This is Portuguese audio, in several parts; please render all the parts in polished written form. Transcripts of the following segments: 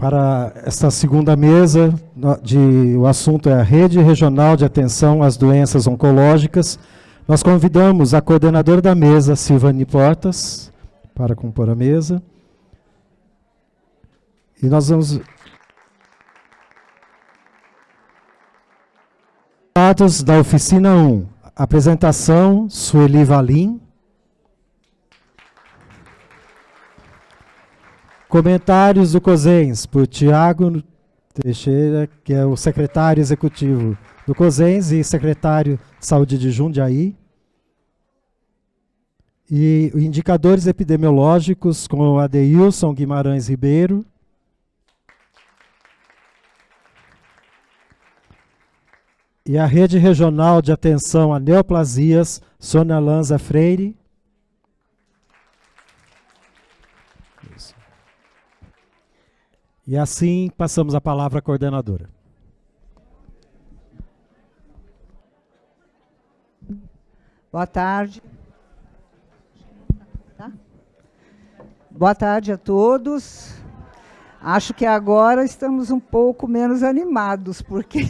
Para esta segunda mesa, o assunto é a Rede Regional de Atenção às Doenças Oncológicas. Nós convidamos a coordenadora da mesa, Silvani Portas, para compor a mesa. E nós vamos... Dados da oficina 1. Apresentação, Sueli Valim. Comentários do COSENS, por Tiago Teixeira, que é o secretário executivo do COSENS e secretário de Saúde de Jundiaí. E indicadores epidemiológicos com o Adeilson Guimarães Ribeiro. E a Rede Regional de Atenção a Neoplasias, Sônia Lanza Freire. Isso. E assim passamos a palavra à coordenadora. Boa tarde. Tá? Boa tarde a todos. Acho que agora estamos um pouco menos animados, porque...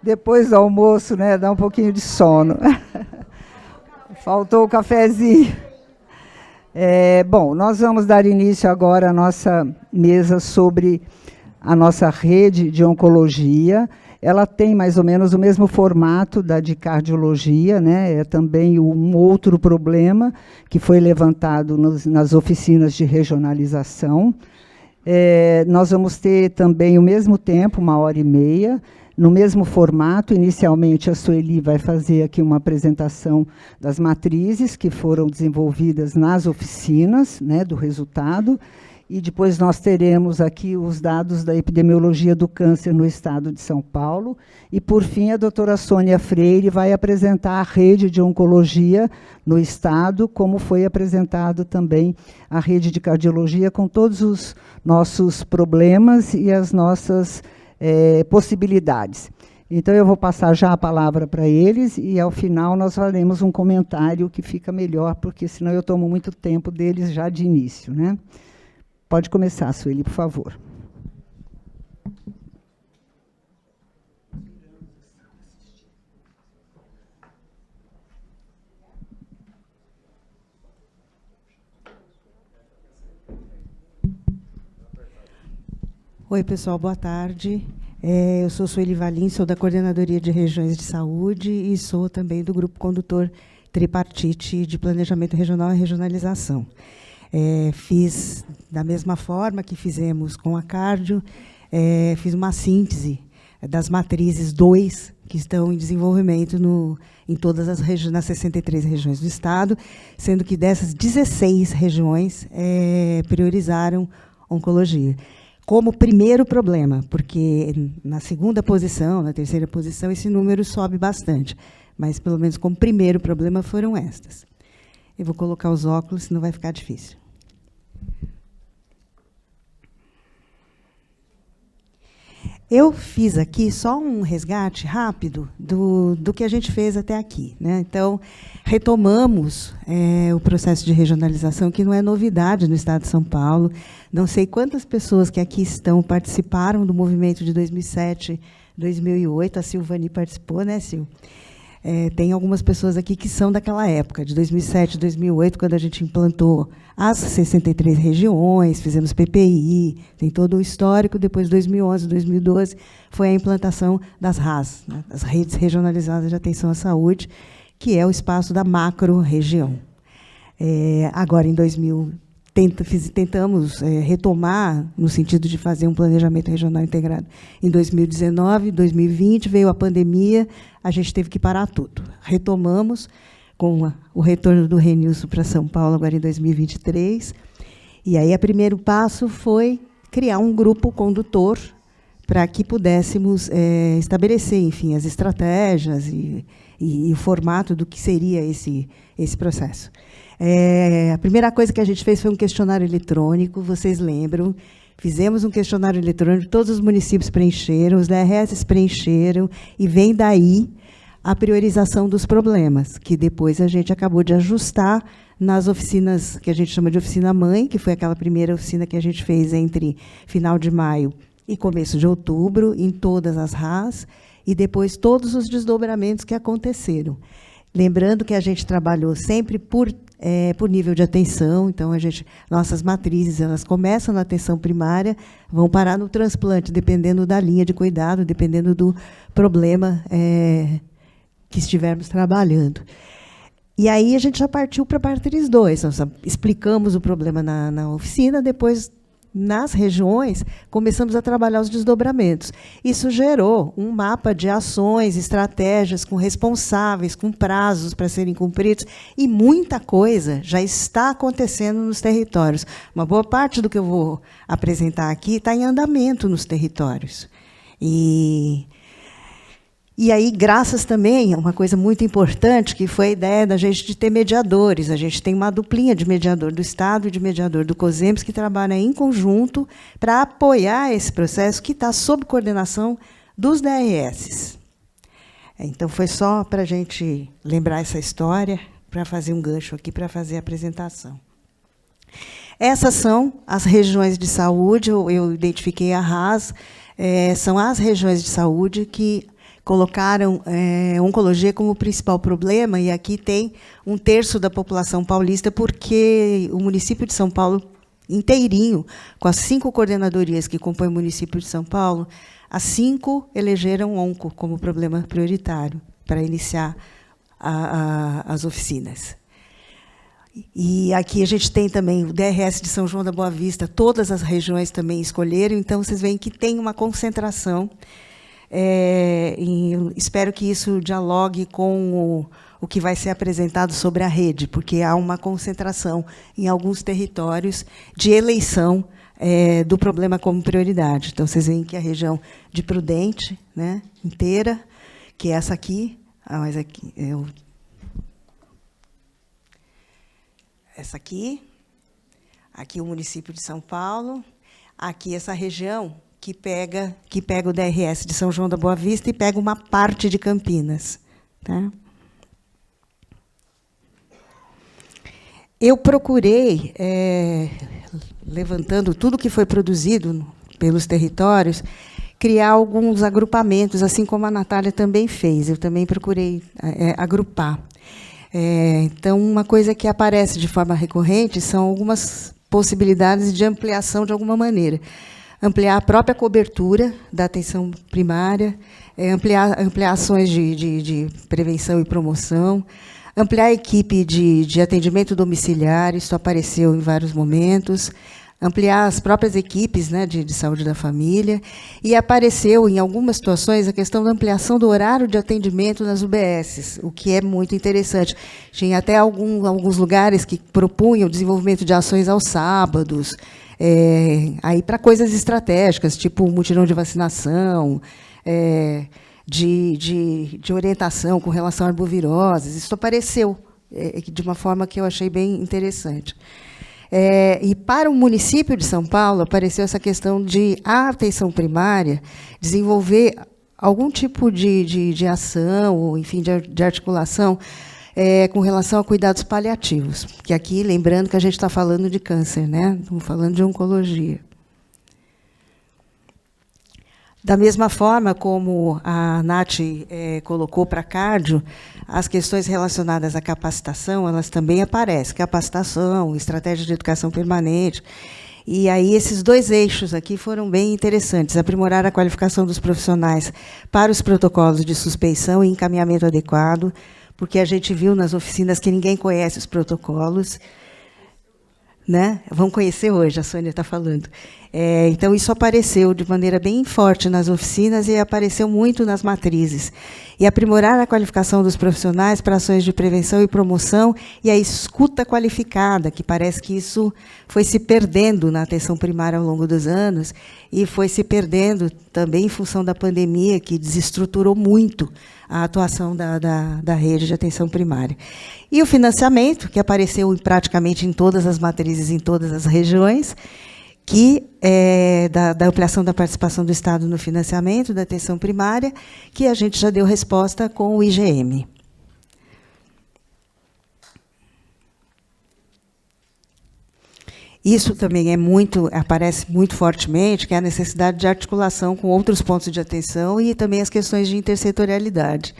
depois do almoço, né, dá um pouquinho de sono. Faltou o cafezinho. Bom, nós vamos dar início agora à nossa mesa sobre a nossa rede de oncologia. Ela tem mais ou menos o mesmo formato da de cardiologia, né? É também um outro problema que foi levantado nas oficinas de regionalização. Nós vamos ter também o mesmo tempo, 1h30, no mesmo formato. Inicialmente, a Sueli vai fazer aqui uma apresentação das matrizes que foram desenvolvidas nas oficinas, né, do resultado, e depois nós teremos aqui os dados da epidemiologia do câncer no estado de São Paulo, e, por fim, a doutora Sônia Freire vai apresentar a rede de oncologia no estado, como foi apresentado também a rede de cardiologia, com todos os nossos problemas e as nossas possibilidades. Então, eu vou passar já a palavra para eles e, ao final, nós faremos um comentário que fica melhor, porque senão eu tomo muito tempo deles já de início, né? Pode começar, Sueli, por favor. Oi, pessoal, boa tarde. Eu sou Sueli Valim, sou da Coordenadoria de Regiões de Saúde e sou também do Grupo Condutor Tripartite de Planejamento Regional e Regionalização. Fiz, da mesma forma que fizemos com a Cardio, fiz uma síntese das matrizes 2, que estão em desenvolvimento em todas as regiões, nas 63 regiões do Estado, sendo que dessas 16 regiões priorizaram oncologia. Como primeiro problema, porque na segunda posição, na terceira posição, esse número sobe bastante. Mas, pelo menos, como primeiro problema, foram estas. Eu vou colocar os óculos, senão vai ficar difícil. Eu fiz aqui só um resgate rápido do que a gente fez até aqui, né? Então, retomamos o processo de regionalização, que não é novidade no Estado de São Paulo. Não sei quantas pessoas que aqui estão participaram do movimento de 2007, 2008. A Silvani participou, né, Sil? Tem algumas pessoas aqui que são daquela época, de 2007, 2008, quando a gente implantou as 63 regiões, fizemos PPI, tem todo o histórico. Depois, de 2011, 2012, foi a implantação das RAS, né, as Redes Regionalizadas de Atenção à Saúde, que é o espaço da macro-região. Agora, em 2000, tentamos retomar, no sentido de fazer um planejamento regional integrado. Em 2019, 2020, veio a pandemia, a gente teve que parar tudo. Retomamos com o retorno do Renilson para São Paulo, agora em 2023. E aí, o primeiro passo foi criar um grupo condutor para que pudéssemos estabelecer, enfim, as estratégias e o formato do que seria esse processo. A primeira coisa que a gente fez foi um questionário eletrônico, vocês lembram? Fizemos um questionário eletrônico, todos os municípios preencheram, os DRS preencheram, e vem daí a priorização dos problemas, que depois a gente acabou de ajustar nas oficinas que a gente chama de oficina mãe, que foi aquela primeira oficina que a gente fez entre final de maio e começo de outubro, em todas as RAs, e depois todos os desdobramentos que aconteceram. Lembrando que a gente trabalhou sempre por nível de atenção, então nossas matrizes elas começam na atenção primária, vão parar no transplante, dependendo da linha de cuidado, dependendo do problema que estivermos trabalhando. E aí a gente já partiu para a matriz 2, nós explicamos o problema na oficina, depois, nas regiões, começamos a trabalhar os desdobramentos. Isso gerou um mapa de ações, estratégias, com responsáveis, com prazos para serem cumpridos, e muita coisa já está acontecendo nos territórios. Uma boa parte do que eu vou apresentar aqui está em andamento nos territórios. E aí, graças também a uma coisa muito importante, que foi a ideia da gente de ter mediadores. A gente tem uma duplinha de mediador do Estado e de mediador do COSEMPS, que trabalha em conjunto para apoiar esse processo que está sob coordenação dos DRS. Então, foi só para a gente lembrar essa história, para fazer um gancho aqui, para fazer a apresentação. Essas são as regiões de saúde, eu identifiquei a RAS, são as regiões de saúde que colocaram oncologia como principal problema, e aqui tem 1/3 da população paulista, porque o município de São Paulo inteirinho, com as 5 coordenadorias que compõem o município de São Paulo, as 5 elegeram onco como problema prioritário para iniciar as oficinas. E aqui a gente tem também o DRS de São João da Boa Vista, todas as regiões também escolheram, então vocês veem que tem uma concentração. Espero que isso dialogue com o que vai ser apresentado sobre a rede, porque há uma concentração em alguns territórios de eleição do problema como prioridade. Então, vocês veem que a região de Prudente, né, inteira, que é essa aqui, mas aqui essa aqui o município de São Paulo, aqui essa região que pega o DRS de São João da Boa Vista e pega uma parte de Campinas. Tá? Eu procurei, levantando tudo que foi produzido pelos territórios, criar alguns agrupamentos, assim como a Natália também fez. Eu também procurei agrupar. Então, uma coisa que aparece de forma recorrente são algumas possibilidades de ampliação de alguma maneira. Ampliar a própria cobertura da atenção primária, ampliar ações de prevenção e promoção, ampliar a equipe de atendimento domiciliar, isso apareceu em vários momentos, ampliar as próprias equipes, né, de saúde da família, e apareceu, em algumas situações, a questão da ampliação do horário de atendimento nas UBSs, o que é muito interessante. Tinha até alguns lugares que propunham o desenvolvimento de ações aos sábados, aí para coisas estratégicas, tipo mutirão de vacinação, de orientação com relação a arboviroses. Isso apareceu de uma forma que eu achei bem interessante. E para o município de São Paulo, apareceu essa questão de a atenção primária desenvolver algum tipo de ação, ou, enfim, de articulação, com relação a cuidados paliativos. Que aqui, lembrando que a gente está falando de câncer, né? Estamos falando de oncologia. Da mesma forma como a Nath colocou para a cardio, as questões relacionadas à capacitação, elas também aparecem. Capacitação, estratégia de educação permanente. E aí esses 2 eixos aqui foram bem interessantes. Aprimorar a qualificação dos profissionais para os protocolos de suspeição e encaminhamento adequado, porque a gente viu nas oficinas que ninguém conhece os protocolos. Né? Vão conhecer hoje, a Sônia está falando. Então, isso apareceu de maneira bem forte nas oficinas e apareceu muito nas matrizes. E aprimorar a qualificação dos profissionais para ações de prevenção e promoção e a escuta qualificada, que parece que isso foi se perdendo na atenção primária ao longo dos anos e foi se perdendo também em função da pandemia, que desestruturou muito a atuação da rede de atenção primária. E o financiamento, que apareceu praticamente em todas as matrizes, em todas as regiões, da ampliação da participação do Estado no financiamento da atenção primária, que a gente já deu resposta com o IGM. Isso também aparece muito fortemente, que é a necessidade de articulação com outros pontos de atenção e também as questões de intersetorialidade.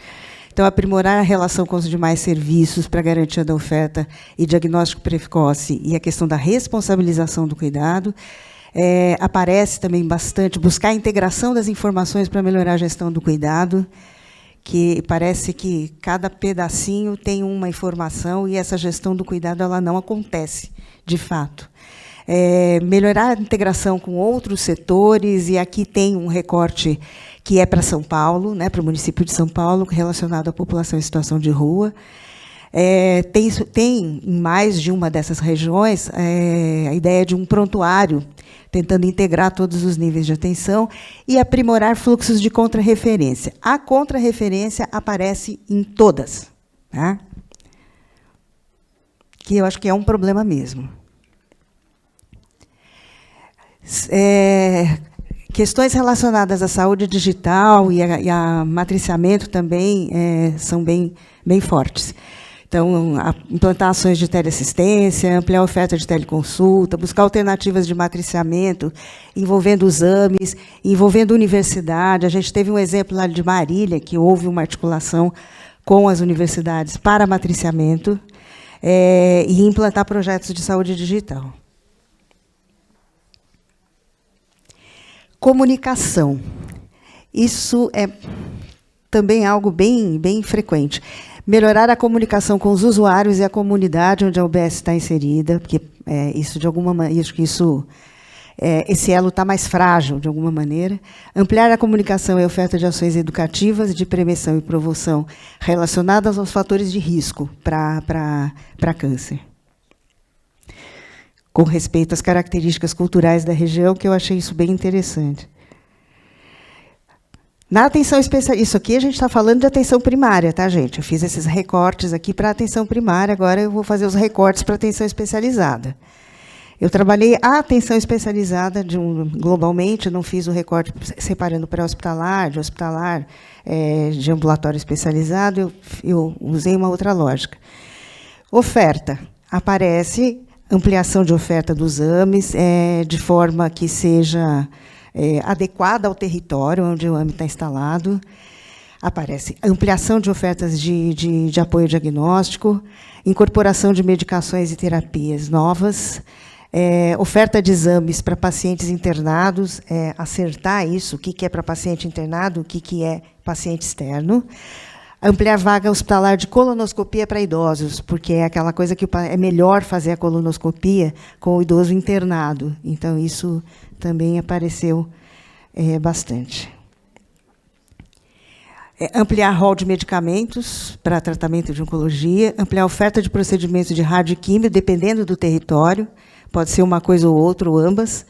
Então, aprimorar a relação com os demais serviços para a garantia da oferta e diagnóstico precoce e a questão da responsabilização do cuidado. Aparece também bastante buscar a integração das informações para melhorar a gestão do cuidado, que parece que cada pedacinho tem uma informação e essa gestão do cuidado ela não acontece, de fato. Melhorar a integração com outros setores, e aqui tem um recorte que é para São Paulo, né, para o município de São Paulo, relacionado à população em situação de rua. Tem em mais de uma dessas regiões a ideia de um prontuário, tentando integrar todos os níveis de atenção e aprimorar fluxos de contrarreferência. A contrarreferência aparece em todas, tá? Que eu acho que é um problema mesmo. Questões relacionadas à saúde digital e a matriciamento também são bem fortes. Então, implantar ações de teleassistência, ampliar a oferta de teleconsulta, buscar alternativas de matriciamento, envolvendo os AMEs, envolvendo a universidade. A gente teve um exemplo lá de Marília, que houve uma articulação com as universidades para matriciamento, e implantar projetos de saúde digital. Comunicação. Isso é também algo bem frequente. Melhorar a comunicação com os usuários e a comunidade onde a UBS está inserida, porque isso, de alguma maneira, acho que esse elo está mais frágil, de alguma maneira. Ampliar a comunicação e a oferta de ações educativas de prevenção e promoção relacionadas aos fatores de risco para câncer, com respeito às características culturais da região, que eu achei isso bem interessante. Na atenção especial, isso aqui a gente está falando de atenção primária, tá, gente? Eu fiz esses recortes aqui para a atenção primária, agora eu vou fazer os recortes para a atenção especializada. Eu trabalhei a atenção especializada globalmente, não fiz o recorte separando pré-hospitalar, de hospitalar, de ambulatório especializado, eu usei uma outra lógica. Oferta. Aparece ampliação de oferta dos AMEs, de forma que seja adequada ao território onde o AME está instalado. Aparece ampliação de ofertas de apoio diagnóstico, incorporação de medicações e terapias novas, oferta de exames para pacientes internados, acertar isso, o que é para paciente internado, o que é paciente externo. Ampliar vaga hospitalar de colonoscopia para idosos, porque é aquela coisa que é melhor fazer a colonoscopia com o idoso internado. Então, isso também apareceu bastante. Ampliar rol de medicamentos para tratamento de oncologia, ampliar a oferta de procedimentos de radioquímio, dependendo do território, pode ser uma coisa ou outra, ou ambas,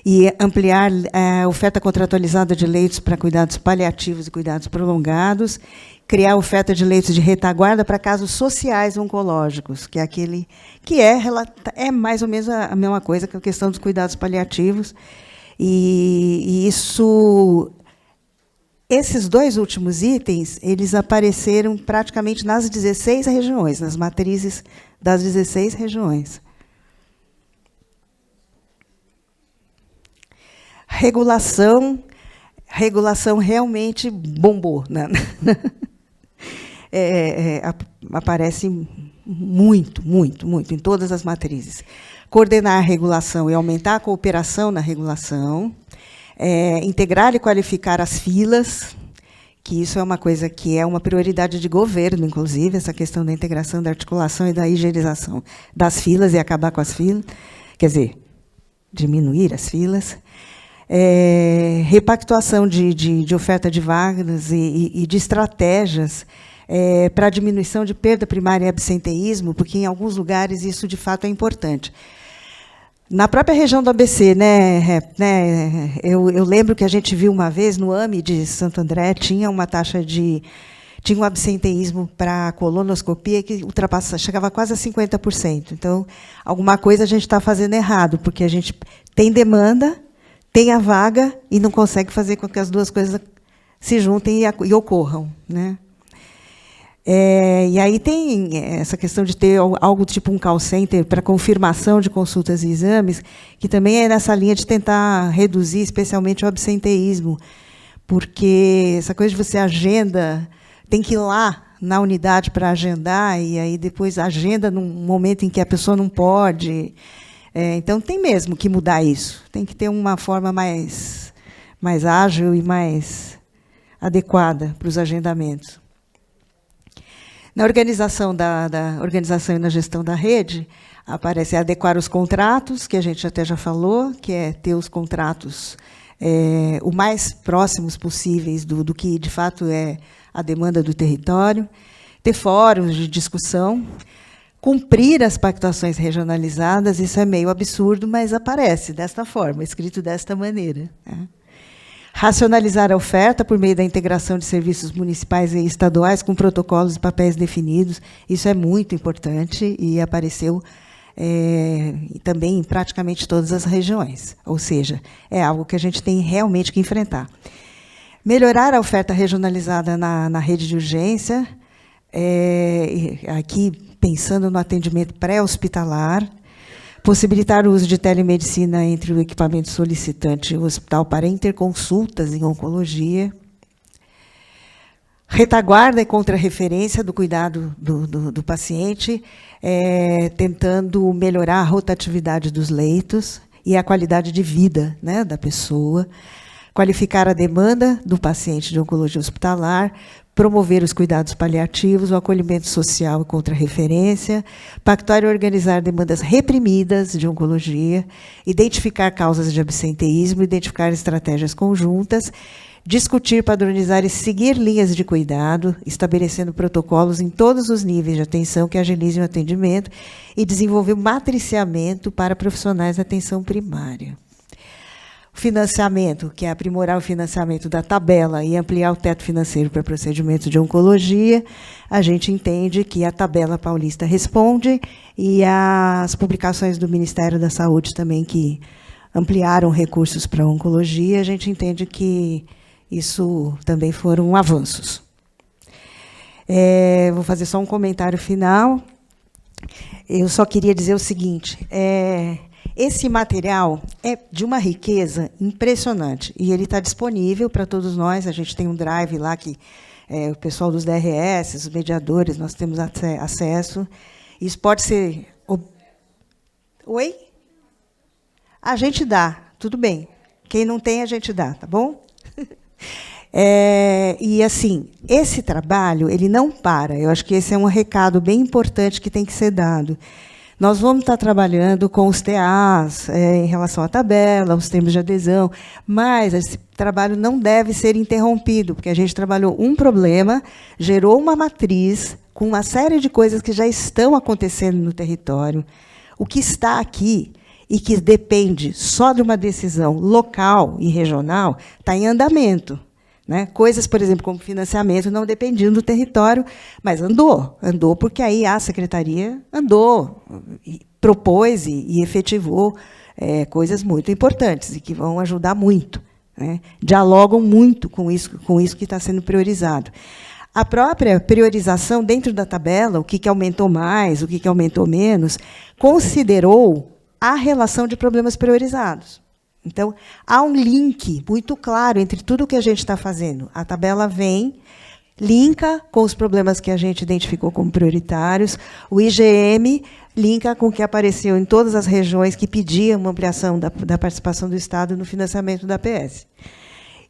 e ampliar a oferta contratualizada de leitos para cuidados paliativos e cuidados prolongados, criar oferta de leitos de retaguarda para casos sociais oncológicos, que é aquele que é mais ou menos a mesma coisa que a questão dos cuidados paliativos. E esses dois últimos itens, eles apareceram praticamente nas 16 regiões, nas matrizes das 16 regiões. Regulação realmente bombou, né? Aparece muito em todas as matrizes. Coordenar a regulação e aumentar a cooperação na regulação, integrar e qualificar as filas, que isso é uma coisa que é uma prioridade de governo, inclusive, essa questão da integração, da articulação e da higienização das filas e acabar com as filas, quer dizer, diminuir as filas. Repactuação de oferta de vagas e de estratégias para a diminuição de perda primária e absenteísmo, porque, em alguns lugares, isso, de fato, é importante. Na própria região do ABC, eu lembro que a gente viu uma vez, no AME de Santo André, tinha uma taxa tinha um absenteísmo para colonoscopia que chegava quase a 50%. Então, alguma coisa a gente está fazendo errado, porque a gente tem demanda, tem a vaga e não consegue fazer com que as duas coisas se juntem e ocorram, né? E aí tem essa questão de ter algo tipo um call center para confirmação de consultas e exames, que também é nessa linha de tentar reduzir especialmente o absenteísmo, porque essa coisa de você agenda, tem que ir lá na unidade para agendar, e aí depois agenda num momento em que a pessoa não pode. Então, tem mesmo que mudar isso. Tem que ter uma forma mais ágil e mais adequada para os agendamentos. Na organização da organização e na gestão da rede, aparece adequar os contratos, que a gente até já falou, que é ter os contratos o mais próximos possíveis do que, de fato, é a demanda do território, ter fóruns de discussão, cumprir as pactuações regionalizadas, isso é meio absurdo, mas aparece desta forma, escrito desta maneira, né? Racionalizar a oferta por meio da integração de serviços municipais e estaduais com protocolos e papéis definidos. Isso é muito importante e apareceu também em praticamente todas as regiões. Ou seja, é algo que a gente tem realmente que enfrentar. Melhorar a oferta regionalizada na rede de urgência, aqui pensando no atendimento pré-hospitalar, possibilitar o uso de telemedicina entre o equipamento solicitante e o hospital para interconsultas em oncologia. Retaguarda e contrarreferência do cuidado do paciente, tentando melhorar a rotatividade dos leitos e a qualidade de vida, né, da pessoa. Qualificar a demanda do paciente de oncologia hospitalar, promover os cuidados paliativos, o acolhimento social e contrarreferência, pactuar e organizar demandas reprimidas de oncologia, identificar causas de absenteísmo, identificar estratégias conjuntas, discutir, padronizar e seguir linhas de cuidado, estabelecendo protocolos em todos os níveis de atenção que agilizem o atendimento e desenvolver o matriciamento para profissionais da atenção primária. Financiamento, que é aprimorar o financiamento da tabela e ampliar o teto financeiro para procedimentos de oncologia. A gente entende que a tabela paulista responde e as publicações do Ministério da Saúde também, que ampliaram recursos para a oncologia, a gente entende que isso também foram avanços. Vou fazer só um comentário final. Eu só queria dizer o seguinte, esse material é de uma riqueza impressionante, e ele está disponível para todos nós. A gente tem um drive lá que o pessoal dos DRS, os mediadores, nós temos acesso. Isso pode ser... Oi? A gente dá, tudo bem. Quem não tem, a gente dá, tá bom? E, assim, esse trabalho ele não para. Eu acho que esse é um recado bem importante que tem que ser dado. Nós vamos estar trabalhando com os TAs em relação à tabela, os termos de adesão, mas esse trabalho não deve ser interrompido, porque a gente trabalhou um problema, gerou uma matriz com uma série de coisas que já estão acontecendo no território. O que está aqui e que depende só de uma decisão local e regional está em andamento. Né? Coisas, por exemplo, como financiamento, não dependiam do território, mas andou porque aí a secretaria andou, e propôs e efetivou coisas muito importantes e que vão ajudar muito, né? Dialogam muito com isso que está sendo priorizado. A própria priorização dentro da tabela, o que aumentou mais, o que aumentou menos, considerou a relação de problemas priorizados. Então, há um link muito claro entre tudo o que a gente está fazendo. A tabela vem, linka com os problemas que a gente identificou como prioritários, o IGM linka com o que apareceu em todas as regiões que pediam uma ampliação da participação do Estado no financiamento da PS.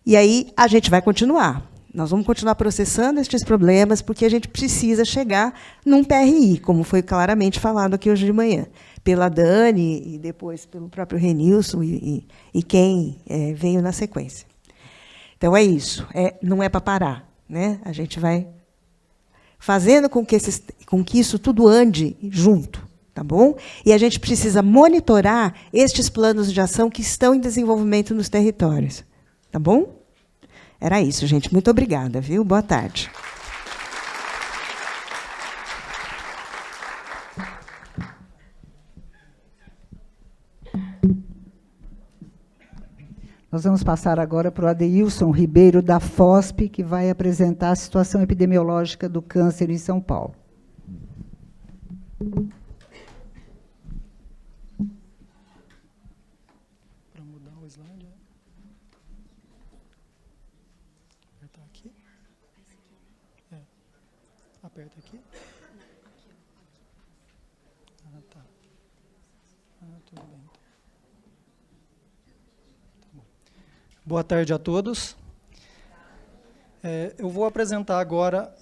E aí a gente vai continuar. Nós vamos continuar processando estes problemas, porque a gente precisa chegar num PRI, como foi claramente falado aqui hoje de manhã, pela Dani e depois pelo próprio Renilson e quem veio na sequência. Então, é isso. Não é para parar, né? A gente vai fazendo com que isso tudo ande junto, tá bom? E a gente precisa monitorar estes planos de ação que estão em desenvolvimento nos territórios. Tá bom? Era isso, gente. Muito obrigada, viu? Boa tarde. Nós vamos passar agora para o Adeilson Ribeiro, da FOSP, que vai apresentar a situação epidemiológica do câncer em São Paulo. Para mudar o slide, apertar aqui. Aperta aqui. Ah, tá. Tudo bem. Tá bom. Boa tarde a todos. Eu vou apresentar agora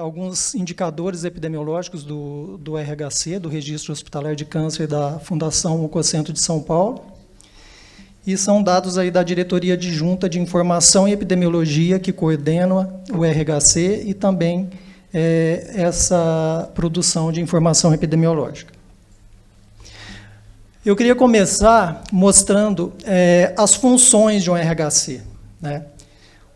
alguns indicadores epidemiológicos do RHC, do Registro Hospitalar de Câncer da Fundação Oncocentro de São Paulo, e são dados aí da Diretoria Adjunta de Informação e Epidemiologia, que coordena o RHC e também essa produção de informação epidemiológica. Eu queria começar mostrando as funções de um RHC, né?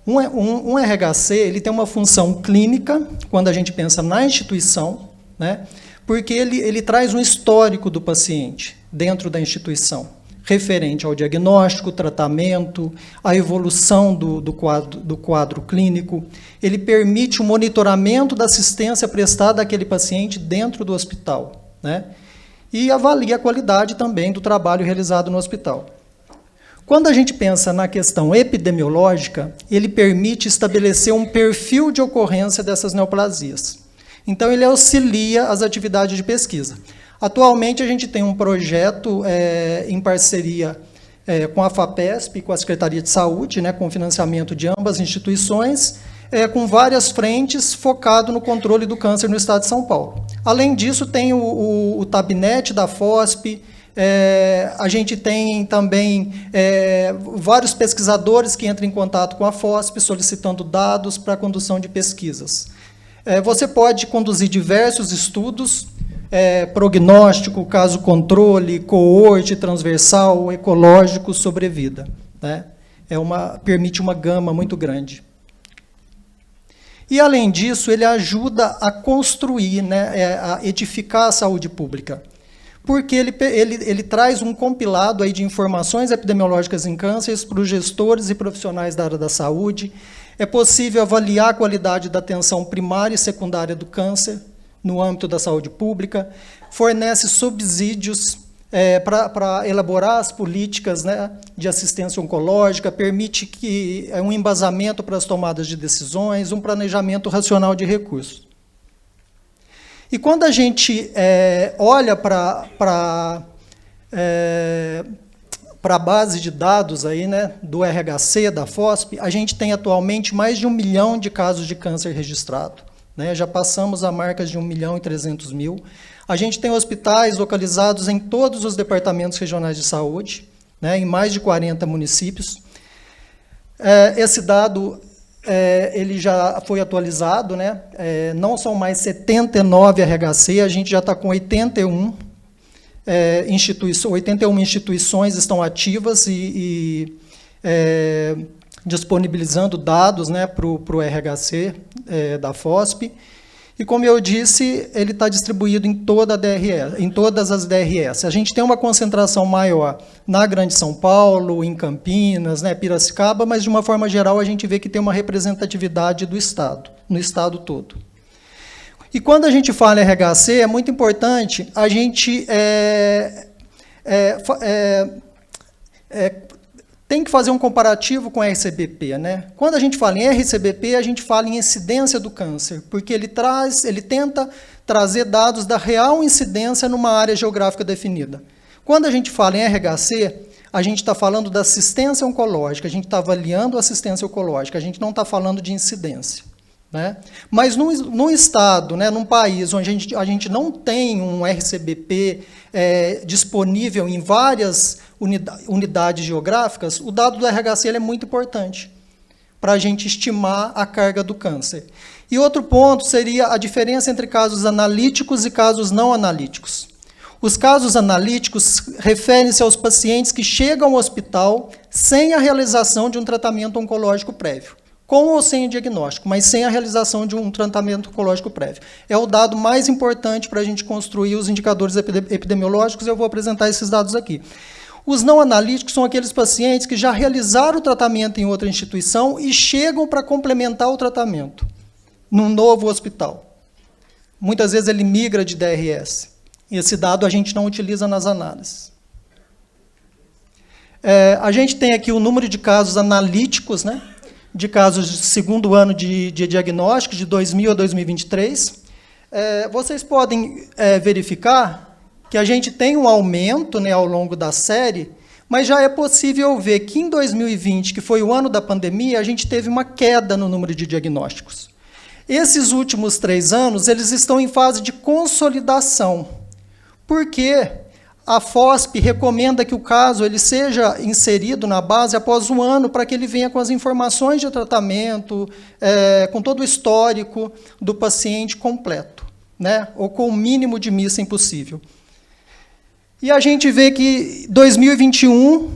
Um RHC ele tem uma função clínica, quando a gente pensa na instituição, né, porque ele traz um histórico do paciente dentro da instituição, referente ao diagnóstico, tratamento, a evolução do quadro clínico. Ele permite o monitoramento da assistência prestada àquele paciente dentro do hospital, né, e avalia a qualidade também do trabalho realizado no hospital. Quando a gente pensa na questão epidemiológica, ele permite estabelecer um perfil de ocorrência dessas neoplasias. Então, ele auxilia as atividades de pesquisa. Atualmente, a gente tem um projeto em parceria com a FAPESP e com a Secretaria de Saúde, né, com financiamento de ambas instituições, com várias frentes focado no controle do câncer no estado de São Paulo. Além disso, tem o Tabnet da FOSP. A gente tem também vários pesquisadores que entram em contato com a FOSP solicitando dados para a condução de pesquisas. Você pode conduzir diversos estudos, prognóstico, caso controle, coorte, transversal, ecológico, sobrevida, né? Permite uma gama muito grande. E, além disso, ele ajuda a construir, né, a edificar a saúde pública, porque ele traz um compilado aí de informações epidemiológicas em cânceres para os gestores e profissionais da área da saúde. É possível avaliar a qualidade da atenção primária e secundária do câncer no âmbito da saúde pública, fornece subsídios para elaborar as políticas, né, de assistência oncológica, permite um embasamento para as tomadas de decisões, um planejamento racional de recursos. E quando a gente olha para a base de dados aí, né, do RHC, da FOSP, a gente tem atualmente mais de 1 milhão de casos de câncer registrado, né? Já passamos a marca de 1.300.000. A gente tem hospitais localizados em todos os departamentos regionais de saúde, né, em mais de 40 municípios. Esse dado ele já foi atualizado, né? Não são mais 79 RHC, a gente já está com 81 instituições estão ativas e disponibilizando dados, né, para o RHC da FOSP. E, como eu disse, ele está distribuído em todas as DRS. A gente tem uma concentração maior na Grande São Paulo, em Campinas, né, Piracicaba, mas, de uma forma geral, a gente vê que tem uma representatividade do Estado, no Estado todo. E, quando a gente fala em RHC, é muito importante a gente tem que fazer um comparativo com a RCBP, né? Quando a gente fala em RCBP, a gente fala em incidência do câncer, porque ele tenta trazer dados da real incidência numa área geográfica definida. Quando a gente fala em RHC, a gente está falando da assistência oncológica, a gente está avaliando a assistência oncológica, a gente não está falando de incidência, né? Mas num estado, né, num país onde a gente não tem um RCBP disponível em várias unidades geográficas, o dado do RHC ele é muito importante para a gente estimar a carga do câncer. E outro ponto seria a diferença entre casos analíticos e casos não analíticos. Os casos analíticos referem-se aos pacientes que chegam ao hospital sem a realização de um tratamento oncológico prévio, com ou sem o diagnóstico, mas sem a realização de um tratamento oncológico prévio. É o dado mais importante para a gente construir os indicadores epidemiológicos, e eu vou apresentar esses dados aqui. Os não analíticos são aqueles pacientes que já realizaram o tratamento em outra instituição e chegam para complementar o tratamento num novo hospital. Muitas vezes ele migra de DRS. Esse dado a gente não utiliza nas análises. A gente tem aqui o número de casos analíticos, né, de casos de segundo ano de diagnóstico, de 2000 a 2023. Vocês podem verificar que a gente tem um aumento, né, ao longo da série, mas já é possível ver que em 2020, que foi o ano da pandemia, a gente teve uma queda no número de diagnósticos. Esses últimos 3 anos, eles estão em fase de consolidação, porque a FOSP recomenda que o caso ele seja inserido na base após 1 ano, para que ele venha com as informações de tratamento, com todo o histórico do paciente completo, né, ou com o mínimo de missing possível. E a gente vê que 2021,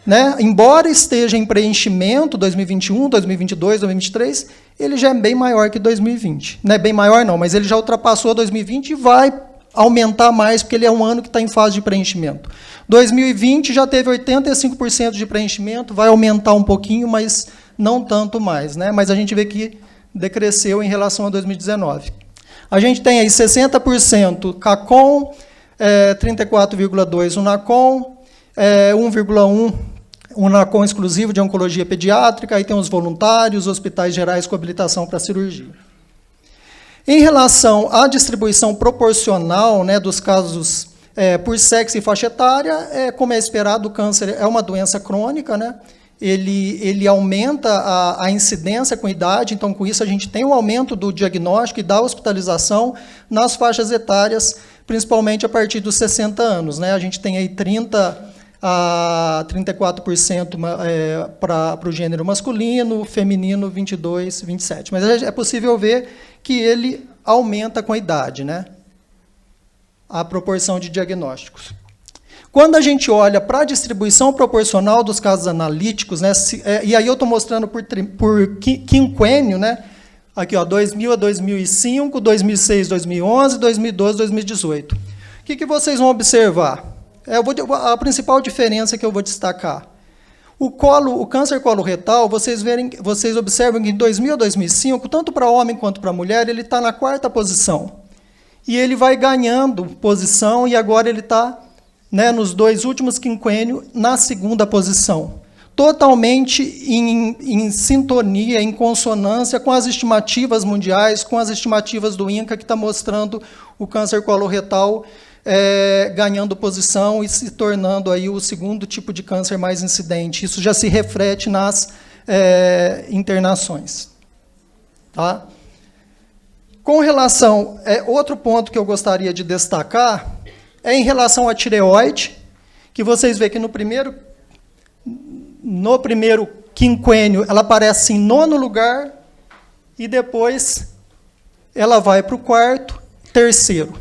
né, embora esteja em preenchimento, 2021, 2022, 2023, ele já é bem maior que 2020. Não é bem maior, não, mas ele já ultrapassou 2020 e vai aumentar mais, porque ele é um ano que está em fase de preenchimento. 2020 já teve 85% de preenchimento, vai aumentar um pouquinho, mas não tanto mais, né? Mas a gente vê que decresceu em relação a 2019. A gente tem aí 60% CACOM, 34,2% UNACOM, 1,1% UNACOM exclusivo de oncologia pediátrica, aí tem os voluntários, hospitais gerais com habilitação para cirurgia. Em relação à distribuição proporcional, né, dos casos por sexo e faixa etária, como é esperado, o câncer é uma doença crônica, né? Ele aumenta a incidência com idade, então, com isso, a gente tem um aumento do diagnóstico e da hospitalização nas faixas etárias, principalmente a partir dos 60 anos. Né? A gente tem aí 30% a 34% para o gênero masculino, feminino 22%, 27%. Mas é possível ver que ele aumenta com a idade, né? A proporção de diagnósticos. Quando a gente olha para a distribuição proporcional dos casos analíticos, né, e aí eu estou mostrando por quinquênio, né, aqui, ó, 2000 a 2005, 2006, 2011, 2012, 2018. O que vocês vão observar? A principal diferença que eu vou destacar. O câncer coloretal, vocês observam que em 2000 a 2005, tanto para homem quanto para mulher, ele está na 4ª posição. E ele vai ganhando posição, e agora ele está, né, nos 2 últimos quinquênios, na 2ª posição. Totalmente em sintonia, em consonância com as estimativas mundiais, com as estimativas do INCA, que está mostrando o câncer coloretal ganhando posição e se tornando aí o 2º tipo de câncer mais incidente. Isso já se reflete nas internações. Tá? Com relação, outro ponto que eu gostaria de destacar é em relação à tireoide, que vocês veem que no primeiro quinquênio ela aparece em 9º lugar e depois ela vai para o 4º, 3º.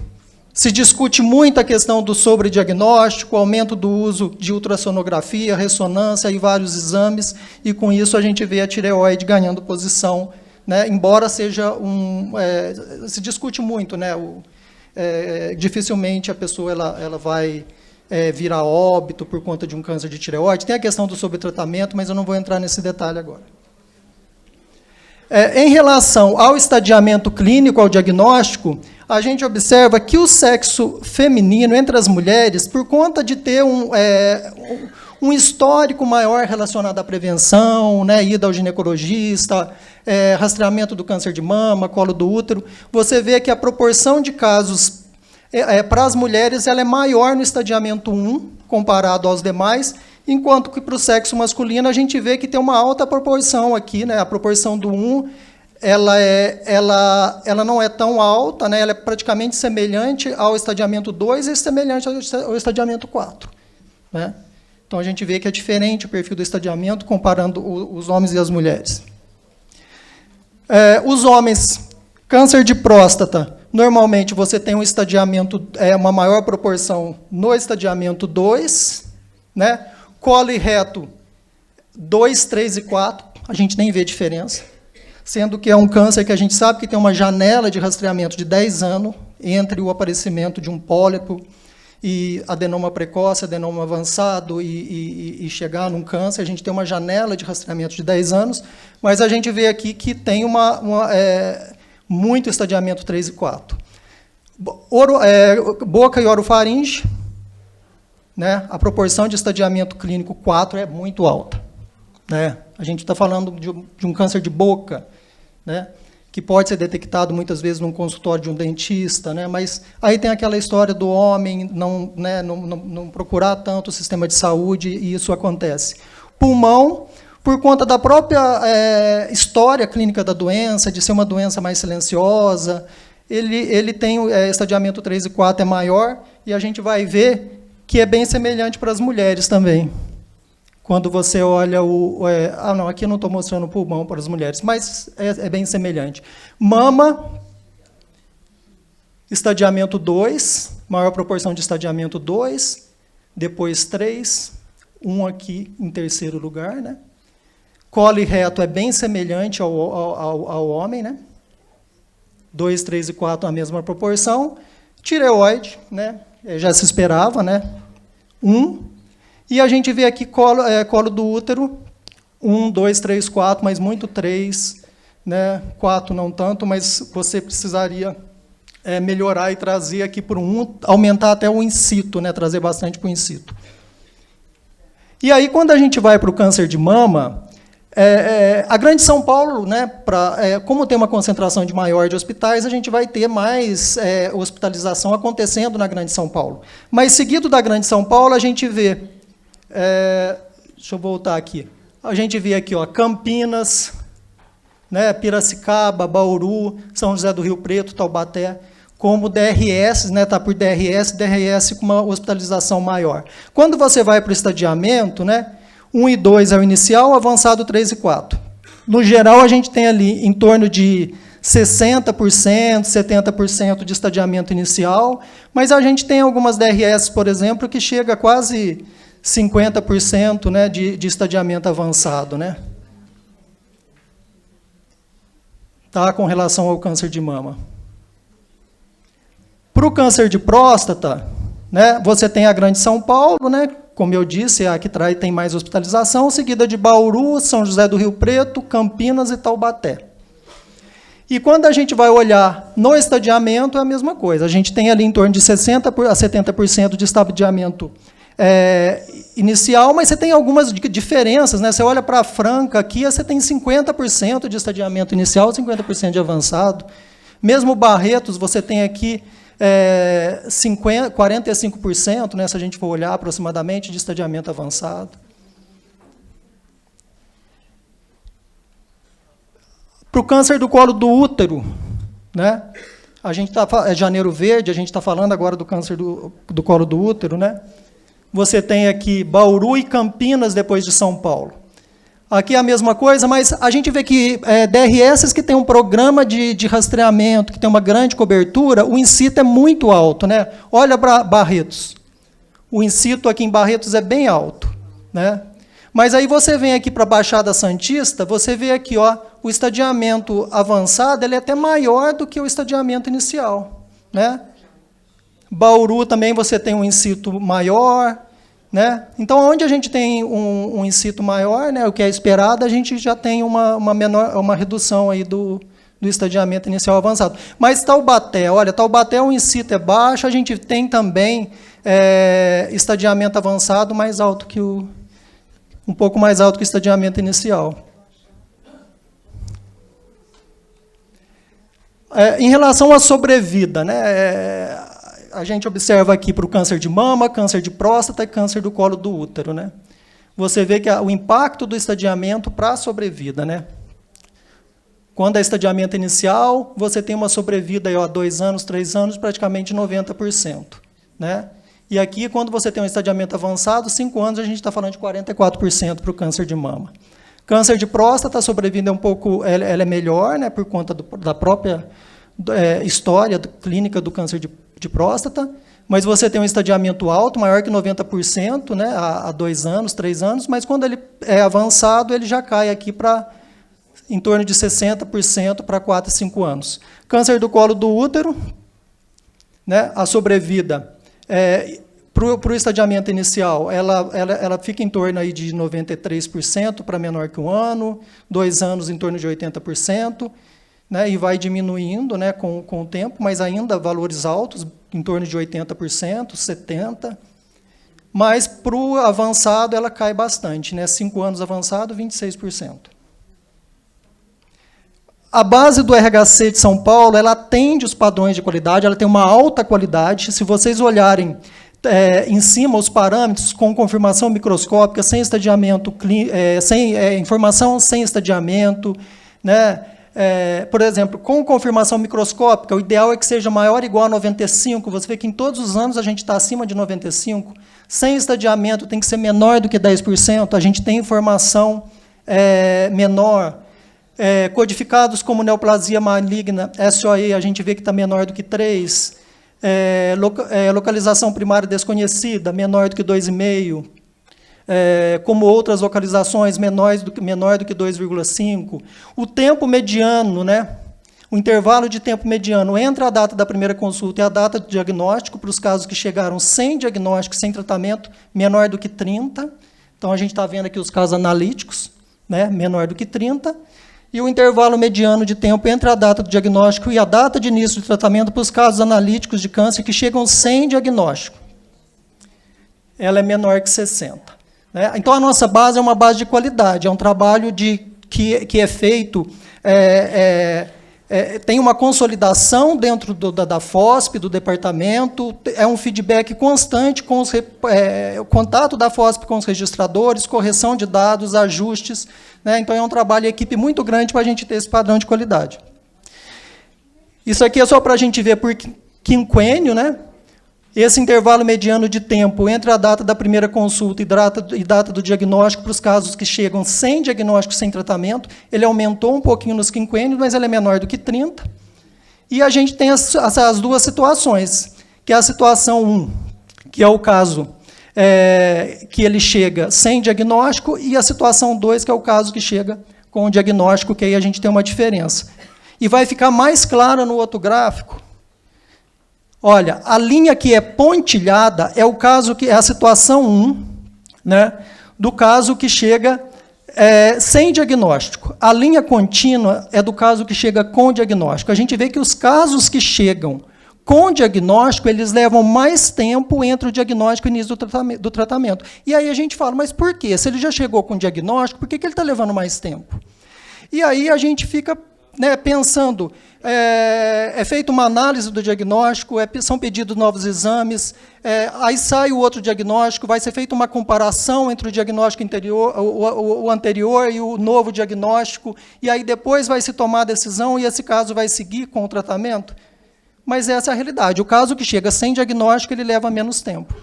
Se discute muito a questão do sobrediagnóstico, aumento do uso de ultrassonografia, ressonância e vários exames, e com isso a gente vê a tireoide ganhando posição, né, embora seja se discute muito, né, dificilmente a pessoa ela vai vir a óbito por conta de um câncer de tireoide. Tem a questão do sobretratamento, mas eu não vou entrar nesse detalhe agora. Em relação ao estadiamento clínico, ao diagnóstico, a gente observa que o sexo feminino, entre as mulheres, por conta de ter um histórico maior relacionado à prevenção, né, ida ao ginecologista, rastreamento do câncer de mama, colo do útero, você vê que a proporção de casos para as mulheres ela é maior no estadiamento 1, comparado aos demais, enquanto que para o sexo masculino a gente vê que tem uma alta proporção aqui, né? A proporção do 1 ela não é tão alta, né? Ela é praticamente semelhante ao estadiamento 2 e semelhante ao estadiamento 4. Né? Então, a gente vê que é diferente o perfil do estadiamento comparando os homens e as mulheres. Os homens, câncer de próstata, normalmente você tem um estadiamento, uma maior proporção no estadiamento 2, né? Colo e reto, 2, 3 e 4, a gente nem vê diferença, sendo que é um câncer que a gente sabe que tem uma janela de rastreamento de 10 anos entre o aparecimento de um pólipo e adenoma precoce, adenoma avançado e chegar num câncer. A gente tem uma janela de rastreamento de 10 anos, mas a gente vê aqui que tem muito estadiamento 3 e 4. Boca e orofaringe, né? A proporção de estadiamento clínico 4 é muito alta, né? A gente está falando de um câncer de boca, né? Que pode ser detectado muitas vezes num consultório de um dentista, né? Mas aí tem aquela história do homem não procurar tanto o sistema de saúde, e isso acontece. Pulmão, por conta da própria história clínica da doença, de ser uma doença mais silenciosa, ele tem estadiamento 3 e 4 é maior, e a gente vai ver que é bem semelhante para as mulheres também. Quando você olha não, aqui eu não estou mostrando o pulmão para as mulheres, mas é bem semelhante. Mama, estadiamento 2, maior proporção de estadiamento 2, depois 3, 1 aqui em terceiro lugar, né? Colo e reto é bem semelhante ao homem, né? 2, 3 e 4 a mesma proporção. Tireoide, né? Já se esperava, né? 1. E a gente vê aqui colo do útero, 1, 2, 3, 4, mas muito 3, né? 4 não tanto, mas você precisaria melhorar e trazer aqui para 1, aumentar até o in situ, né? Trazer bastante para o in situ. E aí, quando a gente vai para o câncer de mama, a Grande São Paulo, né? Como tem uma concentração maior de hospitais, a gente vai ter mais hospitalização acontecendo na Grande São Paulo. Mas, seguido da Grande São Paulo, a gente vê... deixa eu voltar aqui. A gente vê aqui, ó, Campinas, né, Piracicaba, Bauru, São José do Rio Preto, Taubaté, como DRS, né, tá por DRS com uma hospitalização maior. Quando você vai para o estadiamento, né, 1 e 2 é o inicial, avançado 3 e 4. No geral, a gente tem ali em torno de 60%, 70% de estadiamento inicial, mas a gente tem algumas DRS, por exemplo, que chega a quase 50%, né, de estadiamento avançado, né? Tá, com relação ao câncer de mama. Para o câncer de próstata, né, você tem a Grande São Paulo, né, como eu disse, é a que tem mais hospitalização, seguida de Bauru, São José do Rio Preto, Campinas e Taubaté. E quando a gente vai olhar no estadiamento, é a mesma coisa. A gente tem ali em torno de 60% a 70% de estadiamento inicial, mas você tem algumas diferenças, né? Você olha para a Franca aqui, você tem 50% de estadiamento inicial, 50% de avançado. Mesmo Barretos, você tem aqui 45%, né, se a gente for olhar aproximadamente, de estadiamento avançado. Para o câncer do colo do útero, né? A gente janeiro verde, a gente está falando agora do câncer do colo do útero, né? Você tem aqui Bauru e Campinas, depois de São Paulo. Aqui é a mesma coisa, mas a gente vê que DRS que tem um programa de rastreamento, que tem uma grande cobertura, o in situ é muito alto, né? Olha para Barretos. O in situ aqui em Barretos é bem alto, né? Mas aí você vem aqui para a Baixada Santista, você vê aqui, ó, o estadiamento avançado, ele é até maior do que o estadiamento inicial, né? Bauru também você tem um in situ maior, né? Então, onde a gente tem um in situ maior, né, o que é esperado, a gente já tem uma redução aí do estadiamento inicial avançado. Mas Taubaté, olha, Taubaté o in situ é baixo, a gente tem também estadiamento avançado mais alto que um pouco mais alto que o estadiamento inicial. Em relação à sobrevida, né, a gente observa aqui para o câncer de mama, câncer de próstata e câncer do colo do útero, né? Você vê que o impacto do estadiamento para a sobrevida, né? Quando é estadiamento inicial, você tem uma sobrevida aí, ó, 2 anos, 3 anos, praticamente 90%, né? E aqui, quando você tem um estadiamento avançado, 5 anos, a gente está falando de 44% para o câncer de mama. Câncer de próstata, a sobrevida é um pouco, ela é melhor, né, por conta da própria história clínica do câncer de próstata, mas você tem um estadiamento alto, maior que 90%, né, há 2 anos, 3 anos, mas quando ele é avançado, ele já cai aqui para em torno de 60% para 4 a 5 anos. Câncer do colo do útero, né, a sobrevida Para o estadiamento inicial, ela fica em torno aí de 93% para menor que 1 ano, 2 anos em torno de 80%, né, e vai diminuindo, né, com o tempo, mas ainda valores altos, em torno de 80%, 70%. Mas para o avançado ela cai bastante, né, 5 anos avançado, 26%. A base do RHC de São Paulo, ela atende os padrões de qualidade, ela tem uma alta qualidade. Se vocês olharem em cima os parâmetros com confirmação microscópica, sem estadiamento, informação sem estadiamento, né? Por exemplo, com confirmação microscópica, o ideal é que seja maior ou igual a 95. Você vê que em todos os anos a gente está acima de 95. Sem estadiamento tem que ser menor do que 10%. A gente tem informação menor. Codificados como neoplasia maligna, SOE, a gente vê que está menor do que 3. Localização primária desconhecida, menor do que 2,5. Como outras localizações, menor do que 2,5. O tempo mediano, né? O intervalo de tempo mediano entre a data da primeira consulta e a data do diagnóstico, para os casos que chegaram sem diagnóstico, sem tratamento, menor do que 30. Então, a gente está vendo aqui os casos analíticos, né? Menor do que 30. E o intervalo mediano de tempo entre a data do diagnóstico e a data de início do tratamento para os casos analíticos de câncer que chegam sem diagnóstico. Ela é menor que 60. Né? Então, a nossa base é uma base de qualidade, é um trabalho que é feito, tem uma consolidação dentro da FOSP, do departamento, é um feedback constante com o contato da FOSP com os registradores, correção de dados, ajustes. Né? Então, é um trabalho em equipe muito grande para a gente ter esse padrão de qualidade. Isso aqui é só para a gente ver por quinquênio, né? Esse intervalo mediano de tempo entre a data da primeira consulta e data do diagnóstico para os casos que chegam sem diagnóstico, sem tratamento, ele aumentou um pouquinho nos quinquênios, mas ele é menor do que 30. E a gente tem as duas situações, que é a situação 1, que é o caso que ele chega sem diagnóstico, e a situação 2, que é o caso que chega com o diagnóstico, que aí a gente tem uma diferença. E vai ficar mais claro no outro gráfico. Olha, a linha que é pontilhada é o caso que é a situação 1, né, do caso que chega sem diagnóstico. A linha contínua é do caso que chega com diagnóstico. A gente vê que os casos que chegam com diagnóstico, eles levam mais tempo entre o diagnóstico e o início do tratamento. E aí a gente fala, mas por quê? Se ele já chegou com diagnóstico, por que ele está levando mais tempo? E aí a gente fica, né, pensando, é feita uma análise do diagnóstico, são pedidos novos exames, aí sai o outro diagnóstico, vai ser feita uma comparação entre o diagnóstico anterior, o anterior e o novo diagnóstico, e aí depois vai se tomar a decisão e esse caso vai seguir com o tratamento. Mas essa é a realidade. O caso que chega sem diagnóstico, ele leva menos tempo.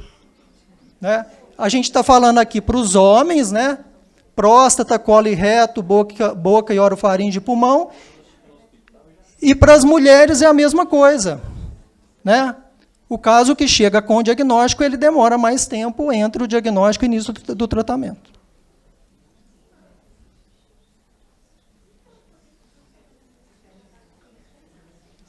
Né? A gente está falando aqui para os homens, né? Próstata, colo e reto, boca e orofaringe e pulmão. E para as mulheres é a mesma coisa. Né? O caso que chega com o diagnóstico, ele demora mais tempo entre o diagnóstico e o início do tratamento.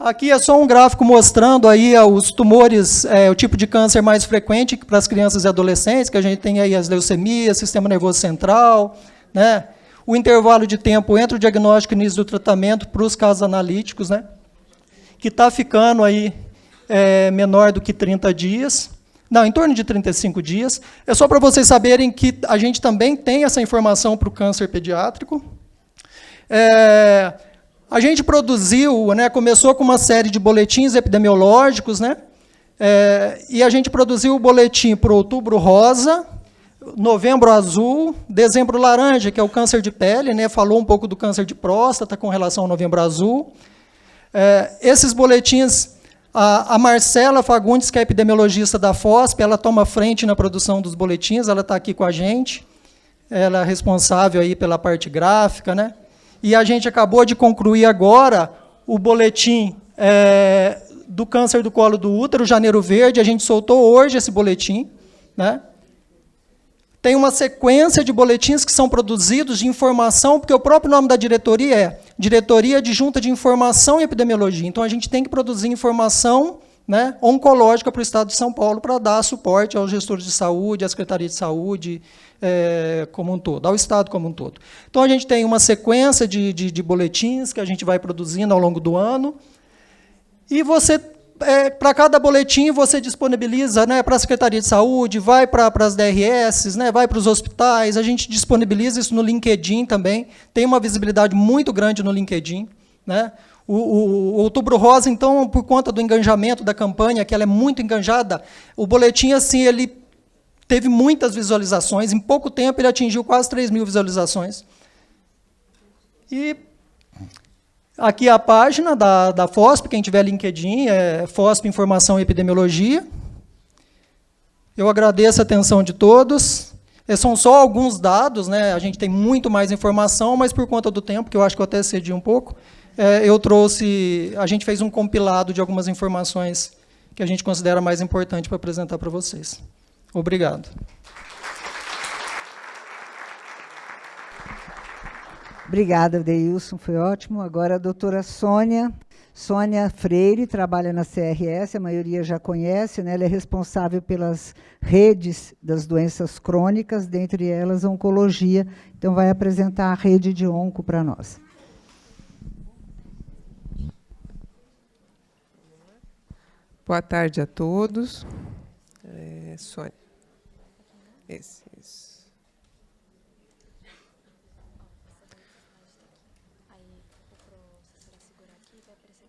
Aqui é só um gráfico mostrando aí os tumores, o tipo de câncer mais frequente para as crianças e adolescentes, que a gente tem aí as leucemias, sistema nervoso central, né? O intervalo de tempo entre o diagnóstico e o início do tratamento para os casos analíticos, né? Que está ficando aí menor do que 30 dias, não, em torno de 35 dias. É só para vocês saberem que a gente também tem essa informação para o câncer pediátrico. A gente produziu, né, começou com uma série de boletins epidemiológicos, né, e a gente produziu o boletim para outubro rosa, novembro azul, dezembro laranja, que é o câncer de pele, né, falou um pouco do câncer de próstata com relação ao novembro azul. Esses boletins, a Marcela Fagundes, que é epidemiologista da FOSP, ela toma frente na produção dos boletins, ela está aqui com a gente, ela é responsável aí pela parte gráfica, né? E a gente acabou de concluir agora o boletim do câncer do colo do útero, Janeiro Verde, a gente soltou hoje esse boletim. Né? Tem uma sequência de boletins que são produzidos de informação, porque o próprio nome da diretoria é Diretoria Adjunta de Informação e Epidemiologia. Então, a gente tem que produzir informação, né, oncológica para o Estado de São Paulo, para dar suporte aos gestores de saúde, à Secretaria de Saúde como um todo, ao Estado como um todo. Então, a gente tem uma sequência de boletins que a gente vai produzindo ao longo do ano, e você, para cada boletim, você disponibiliza, né, para a Secretaria de Saúde, vai para as DRS, né, vai para os hospitais, a gente disponibiliza isso no LinkedIn também, tem uma visibilidade muito grande no LinkedIn, né? O Outubro Rosa, então, por conta do engajamento da campanha, que ela é muito engajada, o boletim, assim, ele teve muitas visualizações, em pouco tempo ele atingiu quase 3.000 visualizações. E aqui a página da FOSP, quem tiver LinkedIn, é FOSP Informação e Epidemiologia. Eu agradeço a atenção de todos. São só alguns dados, né? A gente tem muito mais informação, mas por conta do tempo, que eu acho que eu até excedi um pouco, eu trouxe, a gente fez um compilado de algumas informações que a gente considera mais importante para apresentar para vocês. Obrigado. Obrigada, Deilson, foi ótimo. Agora a doutora Sônia Freire, trabalha na CRS, a maioria já conhece, né? Ela é responsável pelas redes das doenças crônicas, dentre elas a oncologia, então vai apresentar a rede de onco para nós. Boa tarde a todos. Sônia. Isso.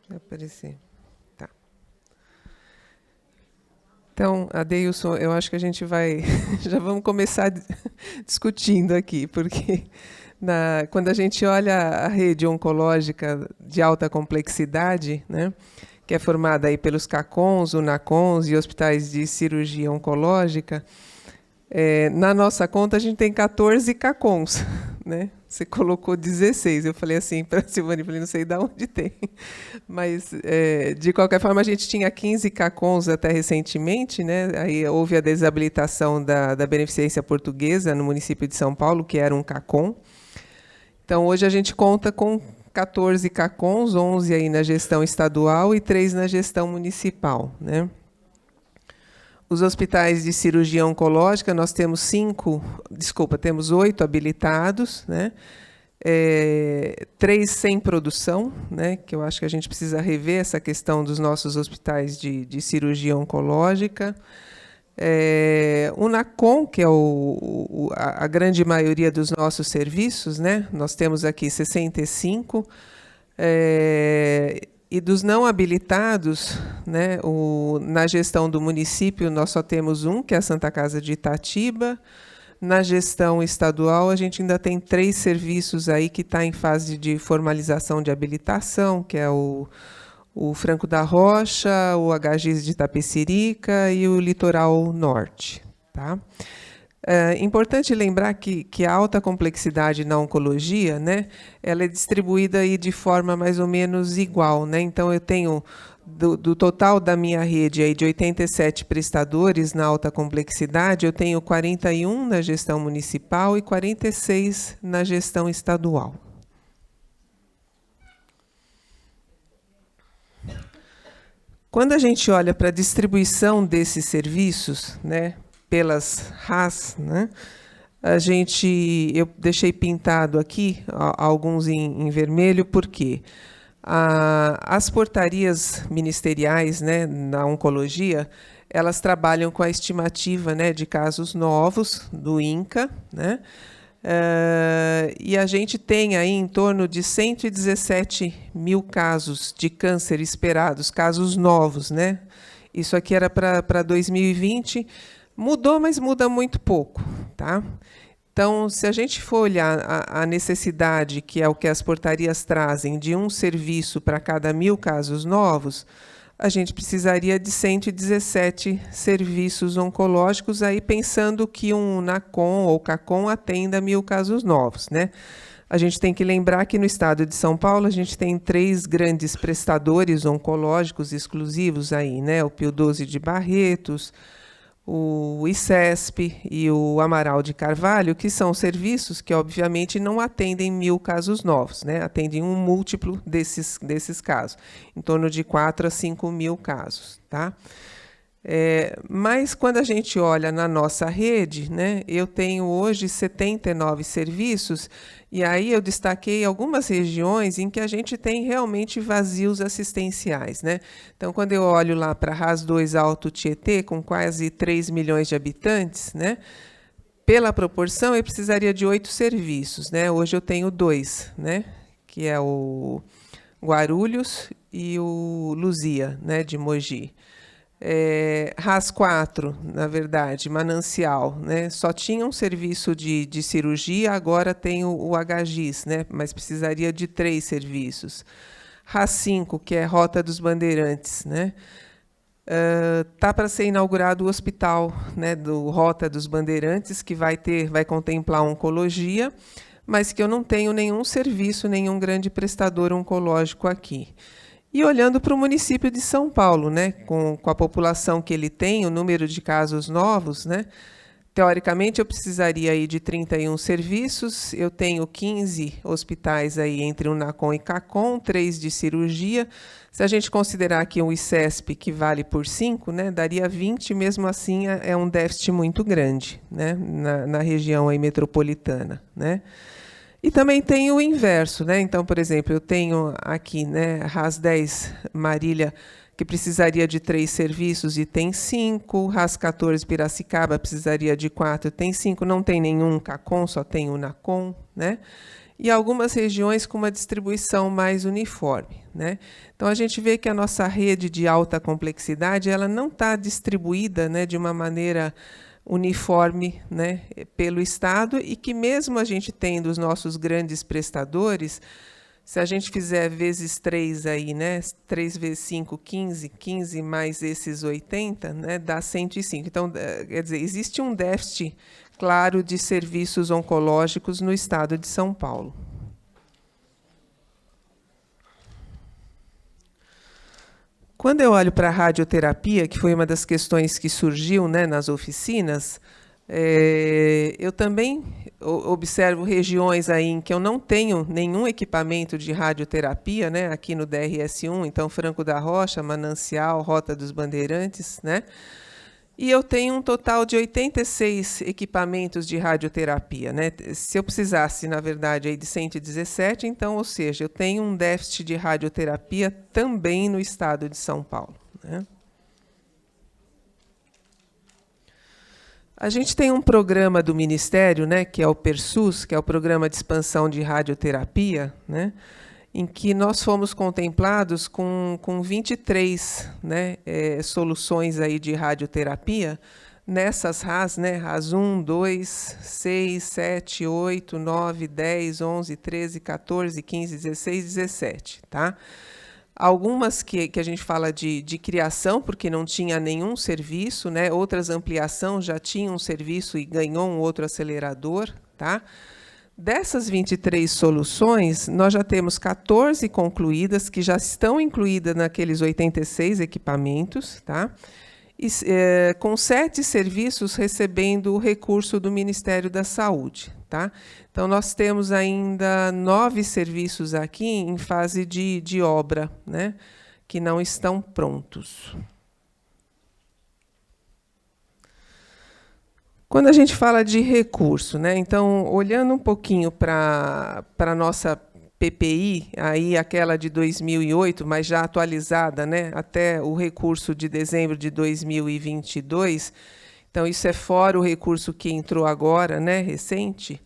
Vai aparecer. Tá. Então, Adeilson, eu acho que a gente vai... já vamos começar discutindo aqui, porque quando a gente olha a rede oncológica de alta complexidade, né, que é formada aí pelos CACONs, UNACONs e hospitais de cirurgia oncológica, na nossa conta a gente tem 14 CACONs, né? Você colocou 16. Eu falei assim para a Silvane, falei, não sei de onde tem. Mas, de qualquer forma, a gente tinha 15 CACONs até recentemente, né? Aí houve a desabilitação da Beneficência Portuguesa no município de São Paulo, que era um CACON. Então, hoje a gente conta com 14 CACONs, 11 aí na gestão estadual e 3 na gestão municipal, né? Os hospitais de cirurgia oncológica, nós temos 8 habilitados, né? 3 sem produção, né? Que eu acho que a gente precisa rever essa questão dos nossos hospitais de cirurgia oncológica. O NACON, que é a grande maioria dos nossos serviços, né? Nós temos aqui 65, e dos não habilitados, né, na gestão do município, nós só temos um, que é a Santa Casa de Itatiba. Na gestão estadual, a gente ainda tem 3 serviços aí que está em fase de formalização de habilitação, que é o Franco da Rocha, o HGIS de Itapecerica e o Litoral Norte. Tá? É importante lembrar que a alta complexidade na oncologia, né, ela é distribuída aí de forma mais ou menos igual, né? Então, eu tenho, do total da minha rede aí de 87 prestadores na alta complexidade, eu tenho 41 na gestão municipal e 46 na gestão estadual. Quando a gente olha para a distribuição desses serviços, né, pelas RAS, né, eu deixei pintado aqui alguns em vermelho, porque as portarias ministeriais, né, na oncologia, elas trabalham com a estimativa, né, de casos novos do INCA, né, e a gente tem aí em torno de 117 mil casos de câncer esperados, casos novos, né? Isso aqui era para 2020, mudou, mas muda muito pouco, tá? Então, se a gente for olhar a necessidade, que é o que as portarias trazem, de um serviço para cada 1.000 casos novos, a gente precisaria de 117 serviços oncológicos, aí pensando que um NACON ou CACON atenda 1.000 casos novos, né? A gente tem que lembrar que no estado de São Paulo a gente tem 3 grandes prestadores oncológicos exclusivos aí, né? O Pio XII de Barretos, o ICESP e o Amaral de Carvalho, que são serviços que, obviamente, não atendem 1.000 casos novos, né? Atendem um múltiplo desses casos, em torno de 4 a 5.000 casos. Tá? Mas, quando a gente olha na nossa rede, né, eu tenho hoje 79 serviços, e aí eu destaquei algumas regiões em que a gente tem realmente vazios assistenciais. Né? Então, quando eu olho lá para RAS 2 Alto Tietê, com quase 3 milhões de habitantes, né, pela proporção, eu precisaria de 8 serviços. Né? Hoje eu tenho 2, né, que é o Guarulhos e o Luzia, né, de Mogi. RAS 4, na verdade, Manancial, né? Só tinha um serviço de cirurgia, agora tem o HGIS, né? Mas precisaria de 3 serviços. RAS 5, que é Rota dos Bandeirantes, né? Tá para ser inaugurado o hospital, né, do Rota dos Bandeirantes, que vai contemplar oncologia, mas que eu não tenho nenhum serviço, nenhum grande prestador oncológico aqui. E olhando para o município de São Paulo, né, com a população que ele tem, o número de casos novos, né, teoricamente eu precisaria aí de 31 serviços, eu tenho 15 hospitais aí entre Unacom e Cacom, 3 de cirurgia. Se a gente considerar aqui um ICESP que vale por 5, né, daria 20, mesmo assim é um déficit muito grande, né, na região aí metropolitana, né. E também tem o inverso, né? Então, por exemplo, eu tenho aqui, né, RAS 10 Marília, que precisaria de 3 serviços e tem 5. RAS 14 Piracicaba precisaria de 4, tem 5. Não tem nenhum CACOM, só tem o NACOM, né? E algumas regiões com uma distribuição mais uniforme, né? Então, a gente vê que a nossa rede de alta complexidade ela não está distribuída, né, de uma maneira uniforme, né, pelo Estado, e que mesmo a gente tendo os nossos grandes prestadores, se a gente fizer vezes 3 aí, né, 3 vezes 5, 15 mais esses 80, né, dá 105. Então, quer dizer, existe um déficit claro de serviços oncológicos no Estado de São Paulo. Quando eu olho para a radioterapia, que foi uma das questões que surgiu, né, nas oficinas, eu também observo regiões aí em que eu não tenho nenhum equipamento de radioterapia, né, aqui no DRS1, então Franco da Rocha, Manancial, Rota dos Bandeirantes, né, e eu tenho um total de 86 equipamentos de radioterapia, né? Se eu precisasse, na verdade, aí de 117, então, ou seja, eu tenho um déficit de radioterapia também no Estado de São Paulo, né? A gente tem um programa do Ministério, né, que é o PERSUS, que é o Programa de Expansão de Radioterapia, né, em que nós fomos contemplados com 23, né, soluções aí de radioterapia nessas RAS, né, RAS 1, 2, 6, 7, 8, 9, 10, 11, 13, 14, 15, 16, 17. Tá? Algumas que a gente fala de criação, porque não tinha nenhum serviço, né, outras ampliação, já tinha um serviço e ganhou um outro acelerador. Tá? Dessas 23 soluções, nós já temos 14 concluídas, que já estão incluídas naqueles 86 equipamentos, tá? E, com 7 serviços recebendo o recurso do Ministério da Saúde. Tá? Então, nós temos ainda 9 serviços aqui em fase de obra, né? Que não estão prontos. Quando a gente fala de recurso, né, então, olhando um pouquinho para a nossa PPI, aí aquela de 2008, mas já atualizada, né, até o recurso de dezembro de 2022, então isso é fora o recurso que entrou agora, né, recente,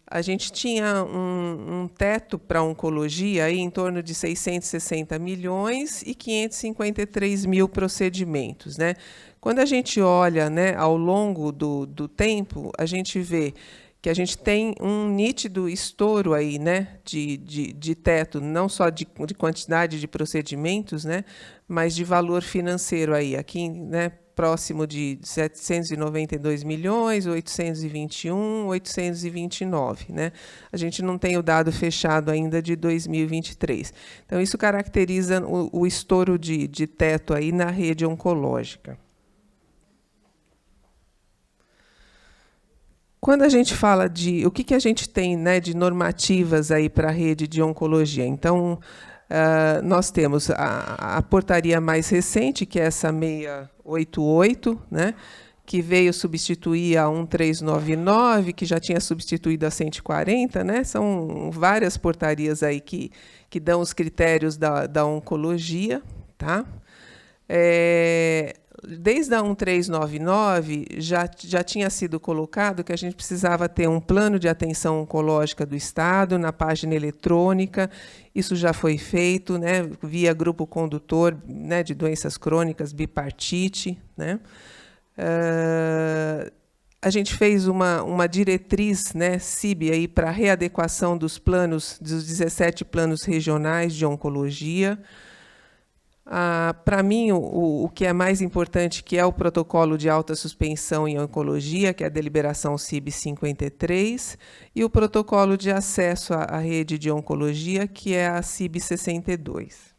a gente tinha um teto para oncologia aí em torno de 660 milhões e 553 mil procedimentos, né? Quando a gente olha, né, ao longo do tempo, a gente vê que a gente tem um nítido estouro aí, né, de teto, não só de quantidade de procedimentos, né, mas de valor financeiro aí, aqui, né, próximo de 792 milhões, 821, 829. Né? A gente não tem o dado fechado ainda de 2023. Então, isso caracteriza o estouro de teto aí na rede oncológica. Quando a gente fala de... O que a gente tem, né, de normativas aí para a rede de oncologia? Então, nós temos a portaria mais recente, que é essa 688, né, que veio substituir a 1399, que já tinha substituído a 140, né? São várias portarias aí que dão os critérios da oncologia, tá? Desde a 1399 já tinha sido colocado que a gente precisava ter um plano de atenção oncológica do Estado na página eletrônica. Isso já foi feito, né, via grupo condutor, né, de doenças crônicas, bipartite, né? A gente fez uma diretriz, né, CIB, aí para readequação dos planos, dos 17 planos regionais de oncologia. Para mim, o que é mais importante, que é o protocolo de alta suspensão em oncologia, que é a deliberação CIB 53, e o protocolo de acesso à rede de oncologia, que é a CIB 62.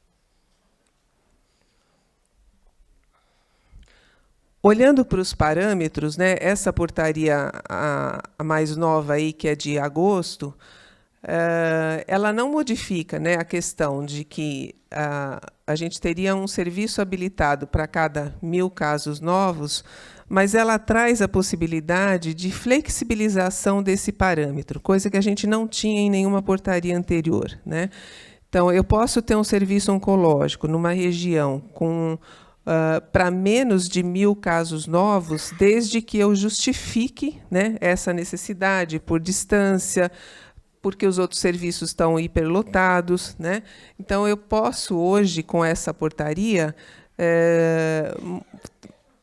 Olhando para os parâmetros, né, essa portaria a mais nova aí, que é de agosto, ela não modifica, né, a questão de que a gente teria um serviço habilitado para cada 1.000 casos novos, mas ela traz a possibilidade de flexibilização desse parâmetro, coisa que a gente não tinha em nenhuma portaria anterior, né? Então, eu posso ter um serviço oncológico numa região com para menos de 1.000 casos novos, desde que eu justifique, né, essa necessidade por distância, porque os outros serviços estão hiperlotados, né? Então, eu posso hoje, com essa portaria,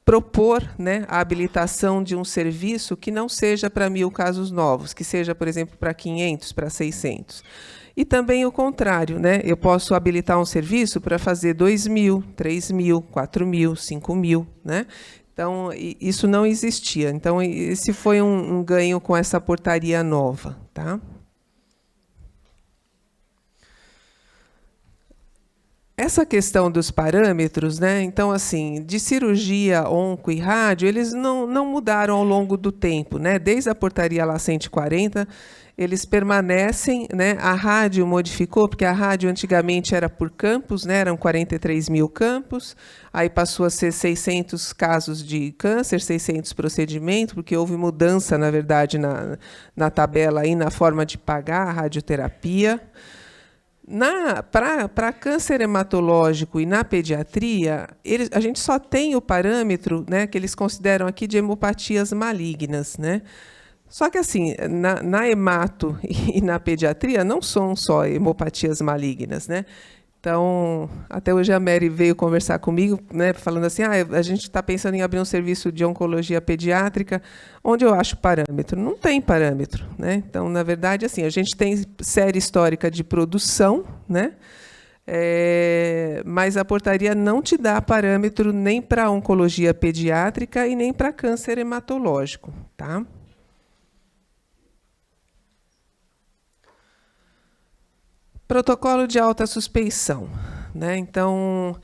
propor, né, a habilitação de um serviço que não seja para 1.000 casos novos, que seja, por exemplo, para 500, para 600. E também o contrário, né? Eu posso habilitar um serviço para fazer 2.000, 3.000, 4.000, 5.000, né? Então, isso não existia. Então, esse foi um ganho com essa portaria nova, tá? Essa questão dos parâmetros, né? Então, assim, de cirurgia, onco e rádio, eles não mudaram ao longo do tempo, né? Desde a portaria lá 140, eles permanecem, né? A rádio modificou, porque a rádio antigamente era por campos, né? Eram 43.000 campos, aí passou a ser 600 casos de câncer, 600 procedimentos, porque houve mudança, na verdade, na tabela, aí, na forma de pagar a radioterapia. Para câncer hematológico e na pediatria, a gente só tem o parâmetro, né, que eles consideram aqui de hemopatias malignas, né? Só que, assim, na hemato e na pediatria não são só hemopatias malignas, né? Então, até hoje a Mary veio conversar comigo, né, falando assim, a gente está pensando em abrir um serviço de oncologia pediátrica, onde eu acho parâmetro? Não tem parâmetro, né? Então, na verdade, assim, a gente tem série histórica de produção, né? Mas a portaria não te dá parâmetro nem para oncologia pediátrica e nem para câncer hematológico, tá? Protocolo de alta suspeição, né? Então,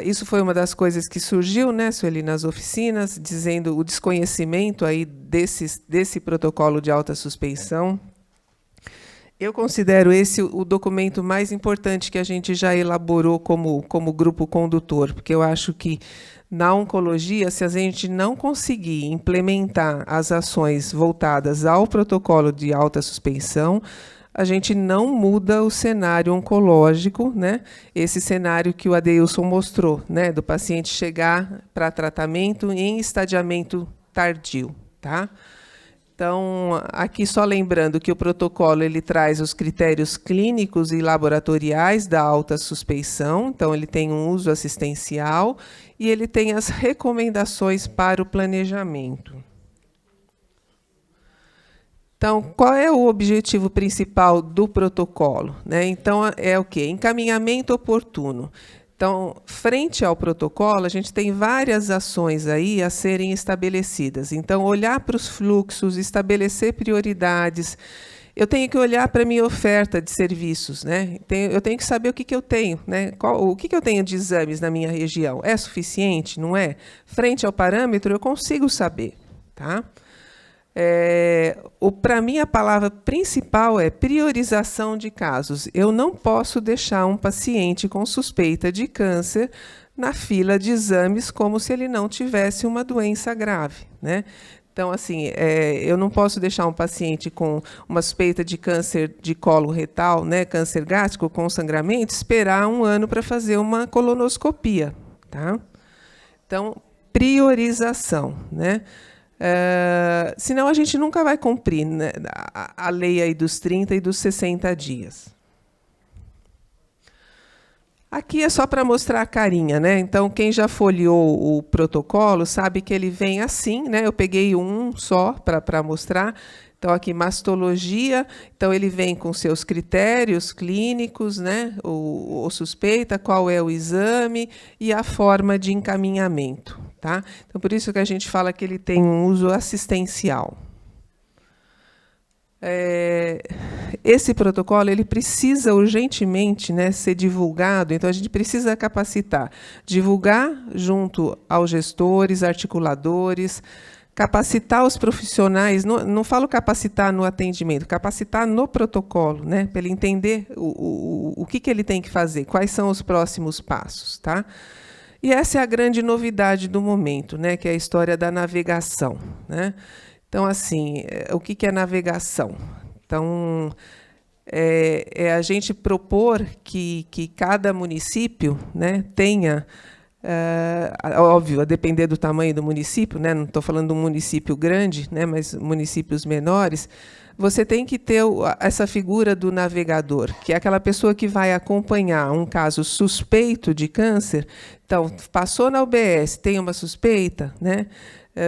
isso foi uma das coisas que surgiu, né, Sueli, nas oficinas, dizendo o desconhecimento aí desse protocolo de alta suspeição. Eu considero esse o documento mais importante que a gente já elaborou como grupo condutor, porque eu acho que na oncologia, se a gente não conseguir implementar as ações voltadas ao protocolo de alta suspeição, a gente não muda o cenário oncológico, né? Esse cenário que o Adeilson mostrou, né? Do paciente chegar para tratamento em estadiamento tardio, tá? Então, aqui só lembrando que o protocolo ele traz os critérios clínicos e laboratoriais da alta suspeição, então ele tem um uso assistencial e ele tem as recomendações para o planejamento. Então, qual é o objetivo principal do protocolo, né? Então, é o quê? Encaminhamento oportuno. Então, frente ao protocolo, a gente tem várias ações aí a serem estabelecidas. Então, olhar para os fluxos, estabelecer prioridades. Eu tenho que olhar para a minha oferta de serviços, né? Eu tenho que saber o que eu tenho, né? O que eu tenho de exames na minha região. É suficiente? Não é? Frente ao parâmetro, eu consigo saber, tá? Para mim, a palavra principal é priorização de casos. Eu não posso deixar um paciente com suspeita de câncer na fila de exames como se ele não tivesse uma doença grave, né? Então, assim, eu não posso deixar um paciente com uma suspeita de câncer de colo retal, né, câncer gástrico com sangramento, esperar 1 ano para fazer uma colonoscopia, tá? Então, priorização, né? Senão a gente nunca vai cumprir, né, a lei aí dos 30 e dos 60 dias. Aqui é só para mostrar a carinha, né? Então, quem já folheou o protocolo sabe que ele vem assim, né? Eu peguei um só para mostrar. Então, aqui, mastologia. Então, ele vem com seus critérios clínicos, né? O suspeita, qual é o exame e a forma de encaminhamento, tá? Então, por isso que a gente fala que ele tem um uso assistencial. Esse protocolo ele precisa urgentemente, né, ser divulgado, então a gente precisa capacitar, divulgar junto aos gestores, articuladores, capacitar os profissionais, não falo capacitar no atendimento, capacitar no protocolo, né, para ele entender o que ele tem que fazer, quais são os próximos passos, tá? E essa é a grande novidade do momento, né, que é a história da navegação, né? Então, assim, o que é navegação? Então, é a gente propor que cada município, né, tenha, óbvio, a depender do tamanho do município, né, não estou falando de um município grande, né, mas municípios menores, você tem que ter essa figura do navegador, que é aquela pessoa que vai acompanhar um caso suspeito de câncer. Então, passou na UBS, tem uma suspeita, né?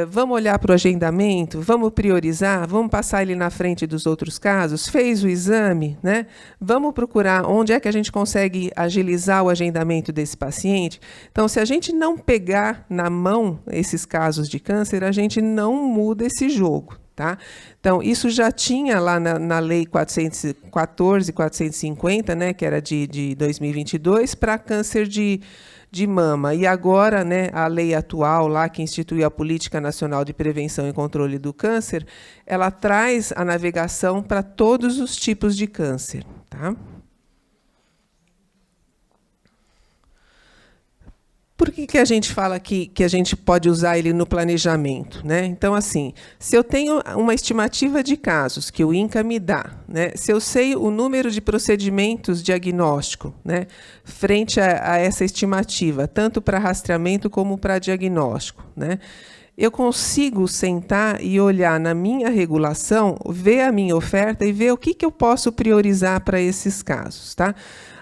Vamos olhar para o agendamento, vamos priorizar, vamos passar ele na frente dos outros casos, fez o exame, né? Vamos procurar onde é que a gente consegue agilizar o agendamento desse paciente. Então, se a gente não pegar na mão esses casos de câncer, a gente não muda esse jogo, tá? Então, isso já tinha lá na Lei 414/450, né, que era de 2022, para câncer de mama. E agora, né, a lei atual, lá que institui a Política Nacional de Prevenção e Controle do Câncer, ela traz a navegação para todos os tipos de câncer, tá? Por que a gente fala que a gente pode usar ele no planejamento, né? Então, assim, se eu tenho uma estimativa de casos que o INCA me dá, né? Se eu sei o número de procedimentos diagnóstico, né, frente a essa estimativa, tanto para rastreamento como para diagnóstico, né, eu consigo sentar e olhar na minha regulação, ver a minha oferta e ver o que eu posso priorizar para esses casos, tá?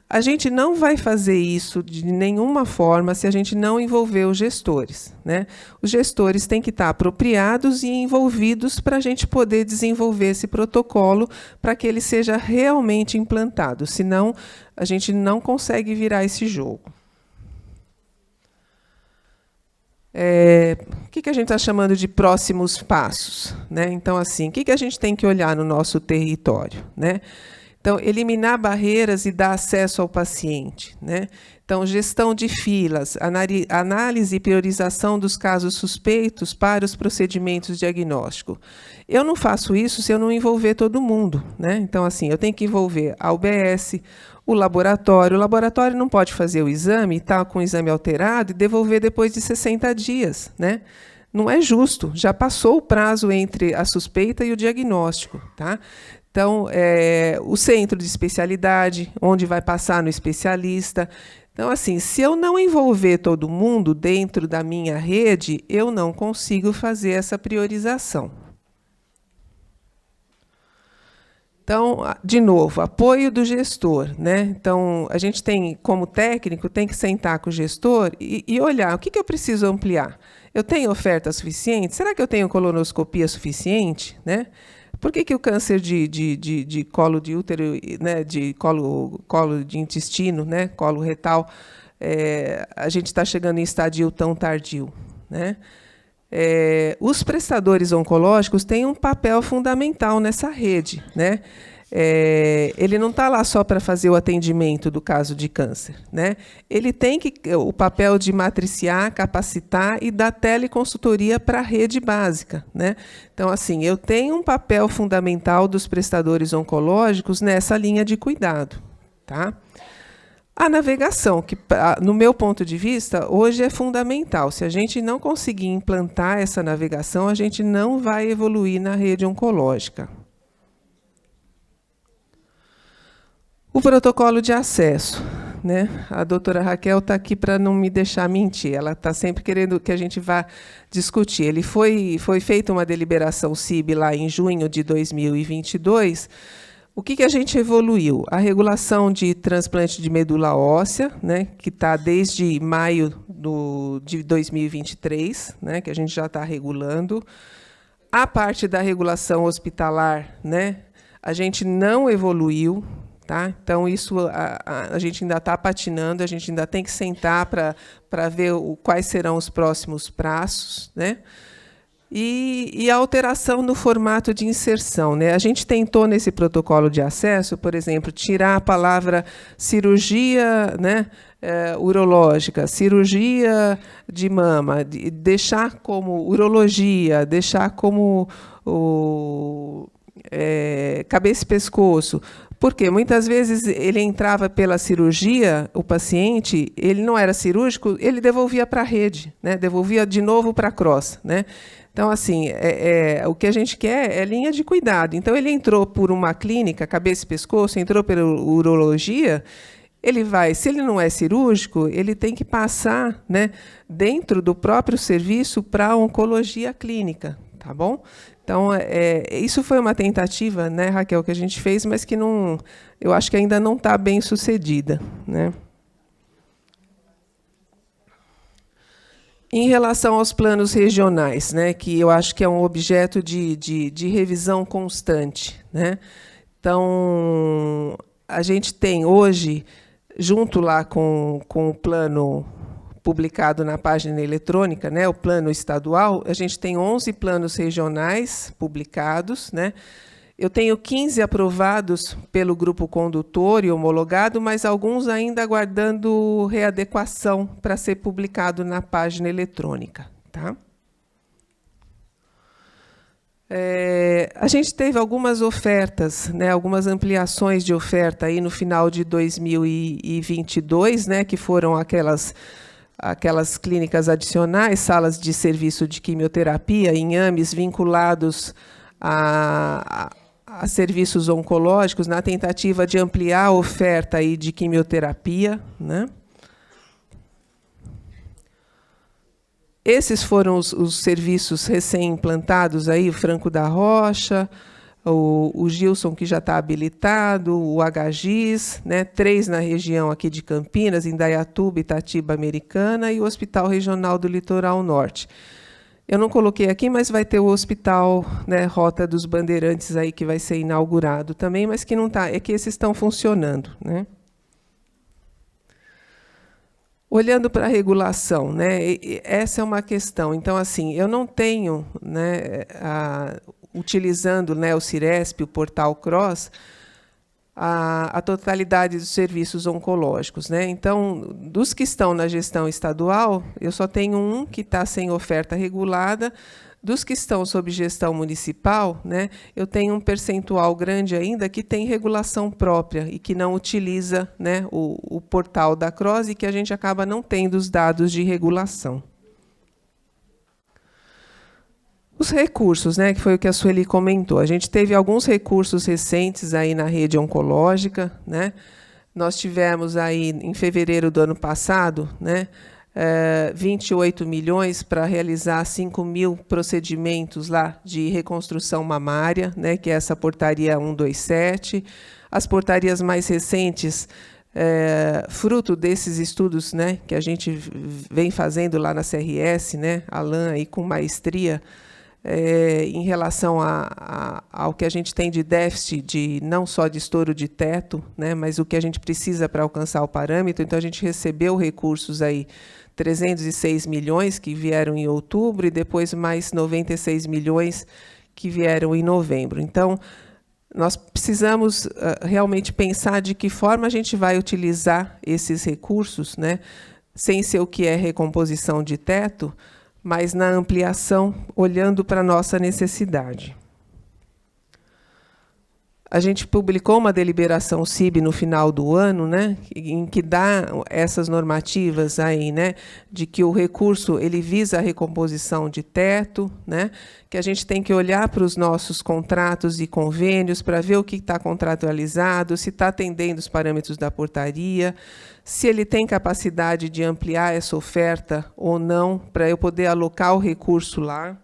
A gente não vai fazer isso de nenhuma forma se a gente não envolver os gestores, né? Os gestores têm que estar apropriados e envolvidos para a gente poder desenvolver esse protocolo para que ele seja realmente implantado, senão a gente não consegue virar esse jogo. O que a gente está chamando de próximos passos, né? Então, assim, o que a gente tem que olhar no nosso território, né? Então, eliminar barreiras e dar acesso ao paciente, né? Então, gestão de filas, análise e priorização dos casos suspeitos para os procedimentos diagnósticos. Eu não faço isso se eu não envolver todo mundo, né? Então, assim, eu tenho que envolver a UBS, o laboratório. O laboratório não pode fazer o exame, estar com o exame alterado e devolver depois de 60 dias, né? Não é justo, já passou o prazo entre a suspeita e o diagnóstico, tá? Então, o centro de especialidade, onde vai passar no especialista. Então, assim, se eu não envolver todo mundo dentro da minha rede, eu não consigo fazer essa priorização. Então, de novo, apoio do gestor, né? Então, a gente tem, como técnico, tem que sentar com o gestor e olhar o que eu preciso ampliar. Eu tenho oferta suficiente? Será que eu tenho colonoscopia suficiente, né? Por que o câncer de colo de útero, né, de colo de intestino, né, colo retal, a gente está chegando em estadio tão tardio, né? Os prestadores oncológicos têm um papel fundamental nessa rede, né? ele não está lá só para fazer o atendimento do caso de câncer, né? Ele tem o papel de matriciar, capacitar e dar teleconsultoria para a rede básica, né? Então, assim, eu tenho um papel fundamental dos prestadores oncológicos nessa linha de cuidado, tá? A navegação, que, no meu ponto de vista, hoje é fundamental. Se a gente não conseguir implantar essa navegação, a gente não vai evoluir na rede oncológica. O protocolo de acesso, né? A doutora Raquel está aqui para não me deixar mentir. Ela está sempre querendo que a gente vá discutir. Ele foi feita uma deliberação CIB lá em junho de 2022. O que a gente evoluiu? A regulação de transplante de medula óssea, né, que está desde maio de 2023, né, que a gente já está regulando. A parte da regulação hospitalar, né, a gente não evoluiu. Tá? Então, isso a gente ainda está patinando, a gente ainda tem que sentar para ver quais serão os próximos prazos, né? E a alteração no formato de inserção, né? A gente tentou, nesse protocolo de acesso, por exemplo, tirar a palavra cirurgia, né, urológica, cirurgia de mama, deixar como urologia, deixar como cabeça e pescoço. Porque muitas vezes ele entrava pela cirurgia, o paciente, ele não era cirúrgico, ele devolvia para a rede, né? Devolvia de novo para a cross, né? Então, assim, o que a gente quer é linha de cuidado. Então, ele entrou por uma clínica, cabeça e pescoço, entrou pela urologia, ele vai, se ele não é cirúrgico, ele tem que passar, né, dentro do próprio serviço para a oncologia clínica, tá bom? Então, isso foi uma tentativa, né, Raquel, que a gente fez, mas que não, eu acho que ainda não está bem sucedida, né? Em relação aos planos regionais, né, que eu acho que é um objeto de revisão constante, né? Então, a gente tem hoje, junto lá com o plano publicado na página eletrônica, né, o plano estadual, a gente tem 11 planos regionais publicados, né? Eu tenho 15 aprovados pelo grupo condutor e homologado, mas alguns ainda aguardando readequação para ser publicado na página eletrônica, tá? A gente teve algumas ofertas, né, algumas ampliações de oferta aí no final de 2022, né, que foram aquelas clínicas adicionais, salas de serviço de quimioterapia, inhames vinculados a serviços oncológicos, na tentativa de ampliar a oferta aí de quimioterapia, né? Esses foram os serviços recém-implantados, aí, o Franco da Rocha, o Gilson, que já está habilitado, o HGIS, né, 3 na região aqui de Campinas, Indaiatuba, Itatiba Americana, e o Hospital Regional do Litoral Norte. Eu não coloquei aqui, mas vai ter o Hospital, né, Rota dos Bandeirantes aí, que vai ser inaugurado também, mas que não está, é que esses estão funcionando, né? Olhando para a regulação, né, essa é uma questão. Então, assim, eu não tenho, né, utilizando, né, o Ciresp, o Portal Cross, a totalidade dos serviços oncológicos, né? Então, dos que estão na gestão estadual, eu só tenho um que está sem oferta regulada. Dos que estão sob gestão municipal, né, eu tenho um percentual grande ainda que tem regulação própria e que não utiliza, né, o portal da Cross, e que a gente acaba não tendo os dados de regulação. Os recursos, né, que foi o que a Sueli comentou. A gente teve alguns recursos recentes aí na rede oncológica, né? Nós tivemos aí, em fevereiro do ano passado, né, 28 milhões para realizar 5.000 procedimentos lá de reconstrução mamária, né, que é essa portaria 127. As portarias mais recentes, fruto desses estudos, né, que a gente vem fazendo lá na CRS, né, Alan aí com maestria, em relação ao que a gente tem de déficit, não só de estouro de teto, né, mas o que a gente precisa para alcançar o parâmetro. Então, a gente recebeu recursos aí, 306 milhões que vieram em outubro e depois mais 96 milhões que vieram em novembro. Então, nós precisamos realmente pensar de que forma a gente vai utilizar esses recursos, né, sem ser o que é recomposição de teto, mas na ampliação, olhando para a nossa necessidade. A gente publicou uma deliberação CIB no final do ano, né, em que dá essas normativas aí, né, de que o recurso ele visa a recomposição de teto, né, que a gente tem que olhar para os nossos contratos e convênios para ver o que está contratualizado, se está atendendo os parâmetros da portaria, se ele tem capacidade de ampliar essa oferta ou não, para eu poder alocar o recurso lá.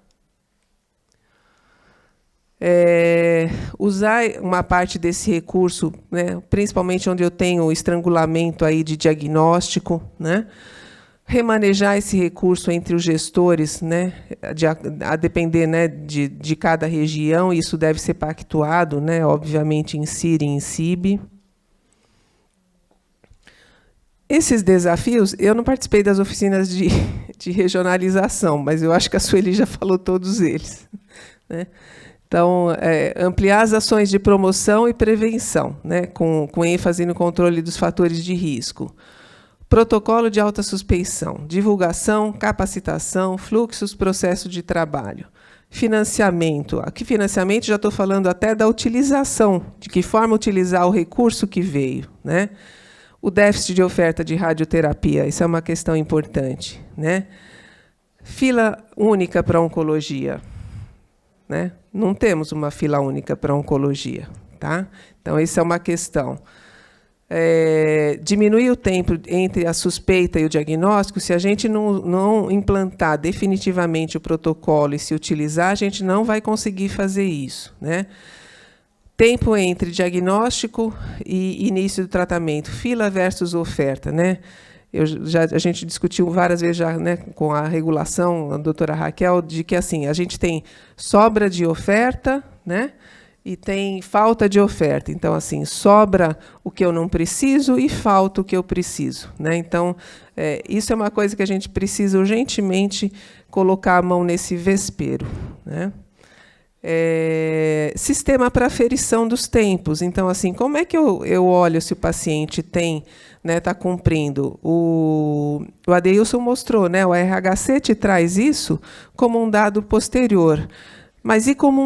Usar uma parte desse recurso, né, principalmente onde eu tenho estrangulamento aí de diagnóstico, né, remanejar esse recurso entre os gestores, né, a depender, né, de cada região, isso deve ser pactuado, né, obviamente em CIR e em CIB. Esses desafios, eu não participei das oficinas de regionalização, mas eu acho que a Sueli já falou todos eles, né? Então, ampliar as ações de promoção e prevenção, né, com ênfase no controle dos fatores de risco. Protocolo de alta suspeição, divulgação, capacitação, fluxos, processo de trabalho. Financiamento. Aqui, financiamento, já estou falando até da utilização, de que forma utilizar o recurso que veio, né? O déficit de oferta de radioterapia, isso é uma questão importante, né? Fila única para oncologia. Né? Não temos uma fila única para oncologia. Tá? Então, essa é uma questão. Diminuir o tempo entre a suspeita e o diagnóstico, se a gente não implantar definitivamente o protocolo e se utilizar, a gente não vai conseguir fazer isso. Né? Tempo entre diagnóstico e início do tratamento, fila versus oferta. Né? A gente discutiu várias vezes já, né, com a regulação, a doutora Raquel, de que assim, a gente tem sobra de oferta, né, e tem falta de oferta. Então, assim, sobra o que eu não preciso e falta o que eu preciso. Né? Então, isso é uma coisa que a gente precisa urgentemente colocar a mão nesse vespeiro. Né? Sistema para aferição dos tempos. Então, assim, como é que eu olho se o paciente tem, né, está cumprindo? O Adeilson mostrou, né, o RHC te traz isso como um dado posterior. Mas e como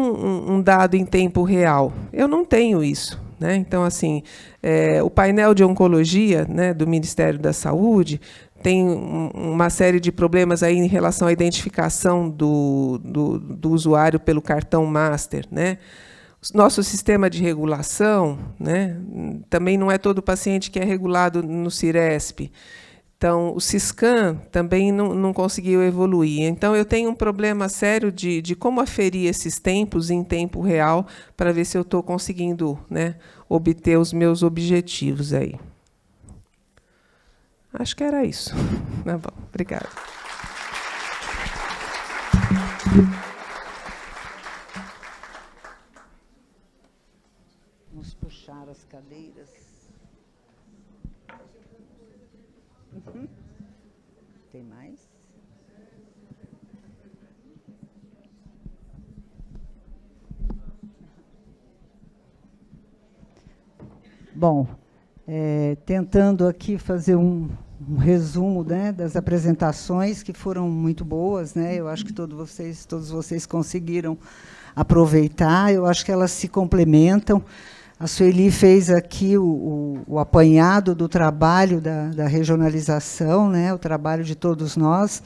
um dado em tempo real? Eu não tenho isso. Né? Então, assim, o painel de oncologia, né, do Ministério da Saúde tem uma série de problemas aí em relação à identificação do usuário pelo cartão master. Né? Nosso sistema de regulação, né, também não é todo paciente que é regulado no Ciresp. Então, o Siscam também não conseguiu evoluir. Então, eu tenho um problema sério de como aferir esses tempos em tempo real para ver se eu estou conseguindo, né, obter os meus objetivos aí. Acho que era isso. Tá bom, obrigada. Vamos puxar as cadeiras. Tem mais? Bom, tentando aqui fazer um resumo, né, das apresentações que foram muito boas, né? Eu acho que todos vocês conseguiram aproveitar. Eu acho que elas se complementam. A Sueli fez aqui o apanhado do trabalho da regionalização, né, o trabalho de todos nós,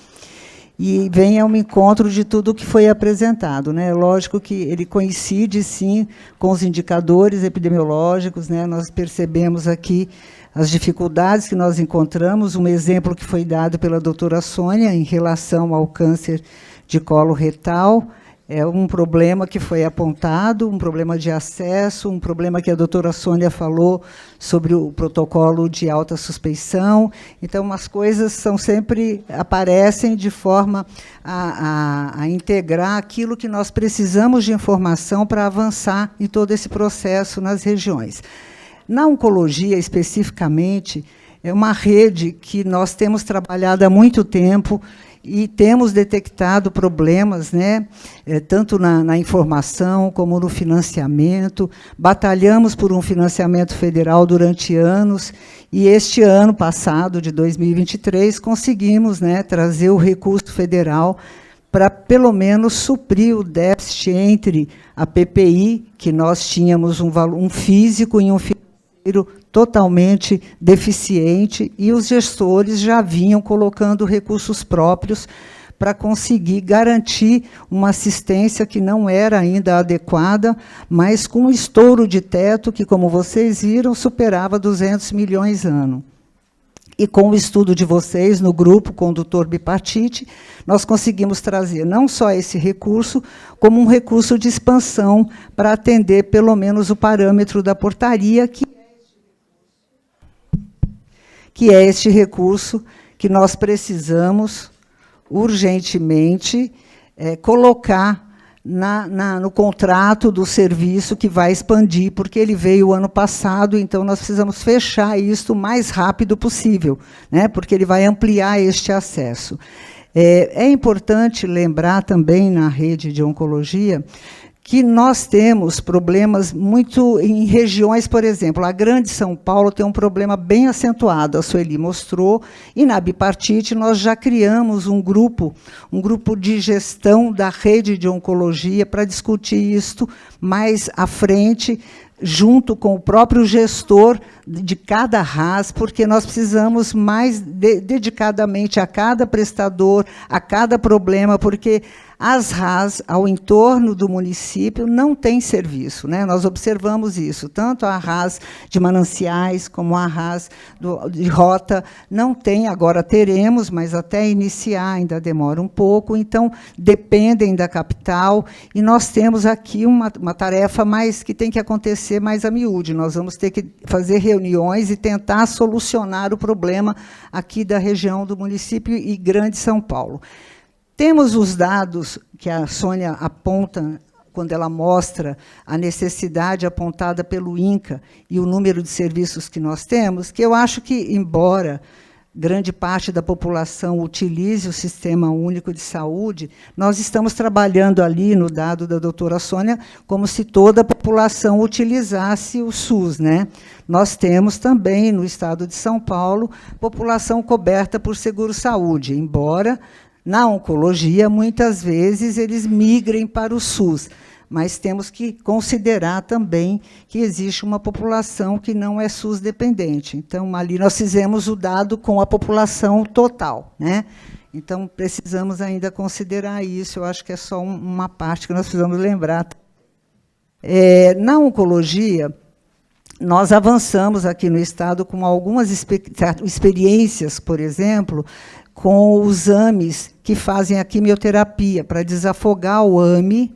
e vem ao encontro de tudo o que foi apresentado. Né? Lógico que ele coincide, sim, com os indicadores epidemiológicos. Né? Nós percebemos aqui as dificuldades que nós encontramos, um exemplo que foi dado pela doutora Sônia em relação ao câncer de colo retal. É um problema que foi apontado, um problema de acesso, um problema que a doutora Sônia falou sobre o protocolo de alta suspeição. Então, as coisas sempre aparecem de forma a integrar aquilo que nós precisamos de informação para avançar em todo esse processo nas regiões. Na oncologia, especificamente, é uma rede que nós temos trabalhado há muito tempo e temos detectado problemas, né, tanto na informação como no financiamento. Batalhamos por um financiamento federal durante anos, e este ano passado, de 2023, conseguimos, né, trazer o recurso federal para, pelo menos, suprir o déficit entre a PPI, que nós tínhamos um físico e um financeiro totalmente deficiente, e os gestores já vinham colocando recursos próprios para conseguir garantir uma assistência que não era ainda adequada, mas com um estouro de teto que, como vocês viram, superava 200 milhões ano. E com o estudo de vocês, no grupo condutor bipartite, nós conseguimos trazer não só esse recurso, como um recurso de expansão para atender, pelo menos, o parâmetro da portaria, que é este recurso que nós precisamos, urgentemente, colocar no contrato do serviço que vai expandir, porque ele veio o ano passado, então nós precisamos fechar isso o mais rápido possível, né, porque ele vai ampliar este acesso. É importante lembrar também, na rede de oncologia, que nós temos problemas muito em regiões, por exemplo, a Grande São Paulo tem um problema bem acentuado, a Sueli mostrou, e na bipartite nós já criamos um grupo de gestão da rede de oncologia para discutir isto mais à frente, junto com o próprio gestor de cada RAS, porque nós precisamos mais dedicadamente a cada prestador, a cada problema, porque as RAS ao entorno do município não têm serviço, né? Nós observamos isso, tanto a RAS de Mananciais como a RAS de Rota não tem, agora teremos, mas até iniciar ainda demora um pouco, então dependem da capital, e nós temos aqui uma tarefa mais que tem que acontecer mais a miúde. Nós vamos ter que fazer reuniões e tentar solucionar o problema aqui da região do município e Grande São Paulo. Temos os dados que a Sônia aponta, quando ela mostra a necessidade apontada pelo INCA e o número de serviços que nós temos, que eu acho que, embora grande parte da população utilize o Sistema Único de Saúde, nós estamos trabalhando ali, no dado da doutora Sônia, como se toda a população utilizasse o SUS, né? Nós temos também, no estado de São Paulo, população coberta por seguro-saúde, embora na oncologia, muitas vezes, eles migrem para o SUS, mas temos que considerar também que existe uma população que não é SUS dependente. Então, ali nós fizemos o dado com a população total, né? Então, precisamos ainda considerar isso, eu acho que é só uma parte que nós precisamos lembrar. Na oncologia, nós avançamos aqui no Estado com algumas experiências, por exemplo, com os AMEs que fazem a quimioterapia, para desafogar o AME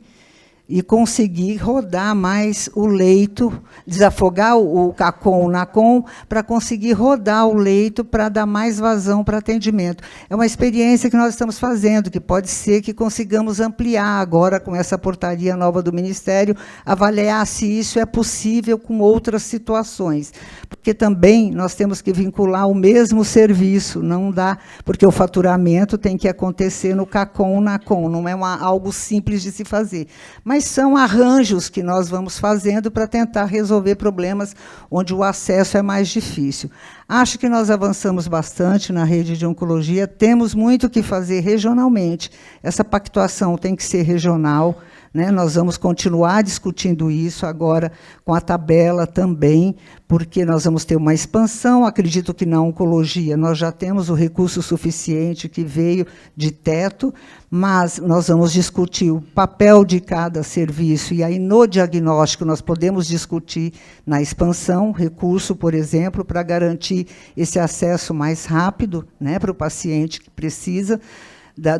e conseguir rodar mais o leito, desafogar o CACOM, o NACOM, para conseguir rodar o leito para dar mais vazão para atendimento. É uma experiência que nós estamos fazendo, que pode ser que consigamos ampliar agora com essa portaria nova do Ministério, avaliar se isso é possível com outras situações. Porque também nós temos que vincular o mesmo serviço, não dá, porque o faturamento tem que acontecer no CACOM, NACOM, não é algo simples de se fazer. Mas são arranjos que nós vamos fazendo para tentar resolver problemas onde o acesso é mais difícil. Acho que nós avançamos bastante na rede de oncologia, temos muito o que fazer regionalmente. Essa pactuação tem que ser regional, né? Nós vamos continuar discutindo isso agora com a tabela também, porque nós vamos ter uma expansão. Acredito que na oncologia nós já temos o recurso suficiente que veio de teto, mas nós vamos discutir o papel de cada serviço, e aí no diagnóstico nós podemos discutir na expansão, recurso, por exemplo, para garantir esse acesso mais rápido, né, para o paciente que precisa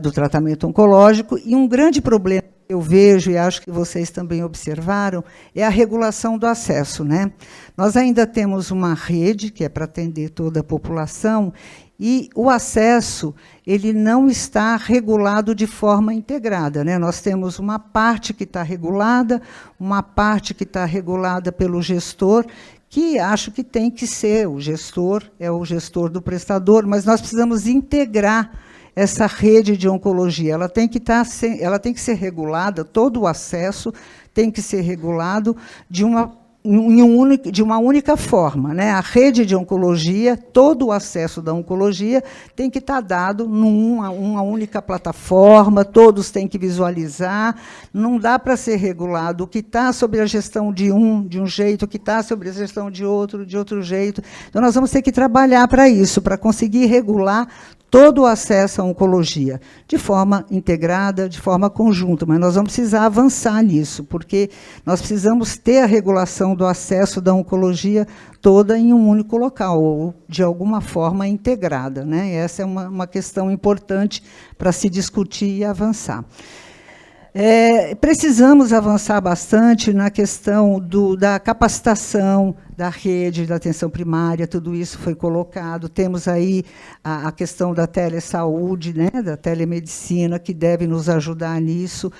do tratamento oncológico. E um grande problema que eu vejo, e acho que vocês também observaram, é a regulação do acesso, né? Nós ainda temos uma rede, que é para atender toda a população, e o acesso ele não está regulado de forma integrada, né? Nós temos uma parte que está regulada, uma parte que está regulada pelo gestor, que acho que tem que ser o gestor, é o gestor do prestador, mas nós precisamos integrar essa rede de oncologia? Ela tem que ser regulada, todo o acesso tem que ser regulado de uma única forma, né? A rede de oncologia, todo o acesso da oncologia tem que estar dado numa uma única plataforma, todos têm que visualizar, não dá para ser regulado o que está sob a gestão de um jeito, o que está sob a gestão de outro jeito. Então, nós vamos ter que trabalhar para isso, para conseguir regular todo o acesso à oncologia, de forma integrada, de forma conjunta, mas nós vamos precisar avançar nisso, porque nós precisamos ter a regulação do acesso da oncologia toda em um único local, ou de alguma forma integrada, né? Essa é uma questão importante para se discutir e avançar. Precisamos avançar bastante na questão da capacitação da rede da atenção primária, tudo isso foi colocado. Temos aí a questão da telesaúde, né, da telemedicina, que deve nos ajudar nisso.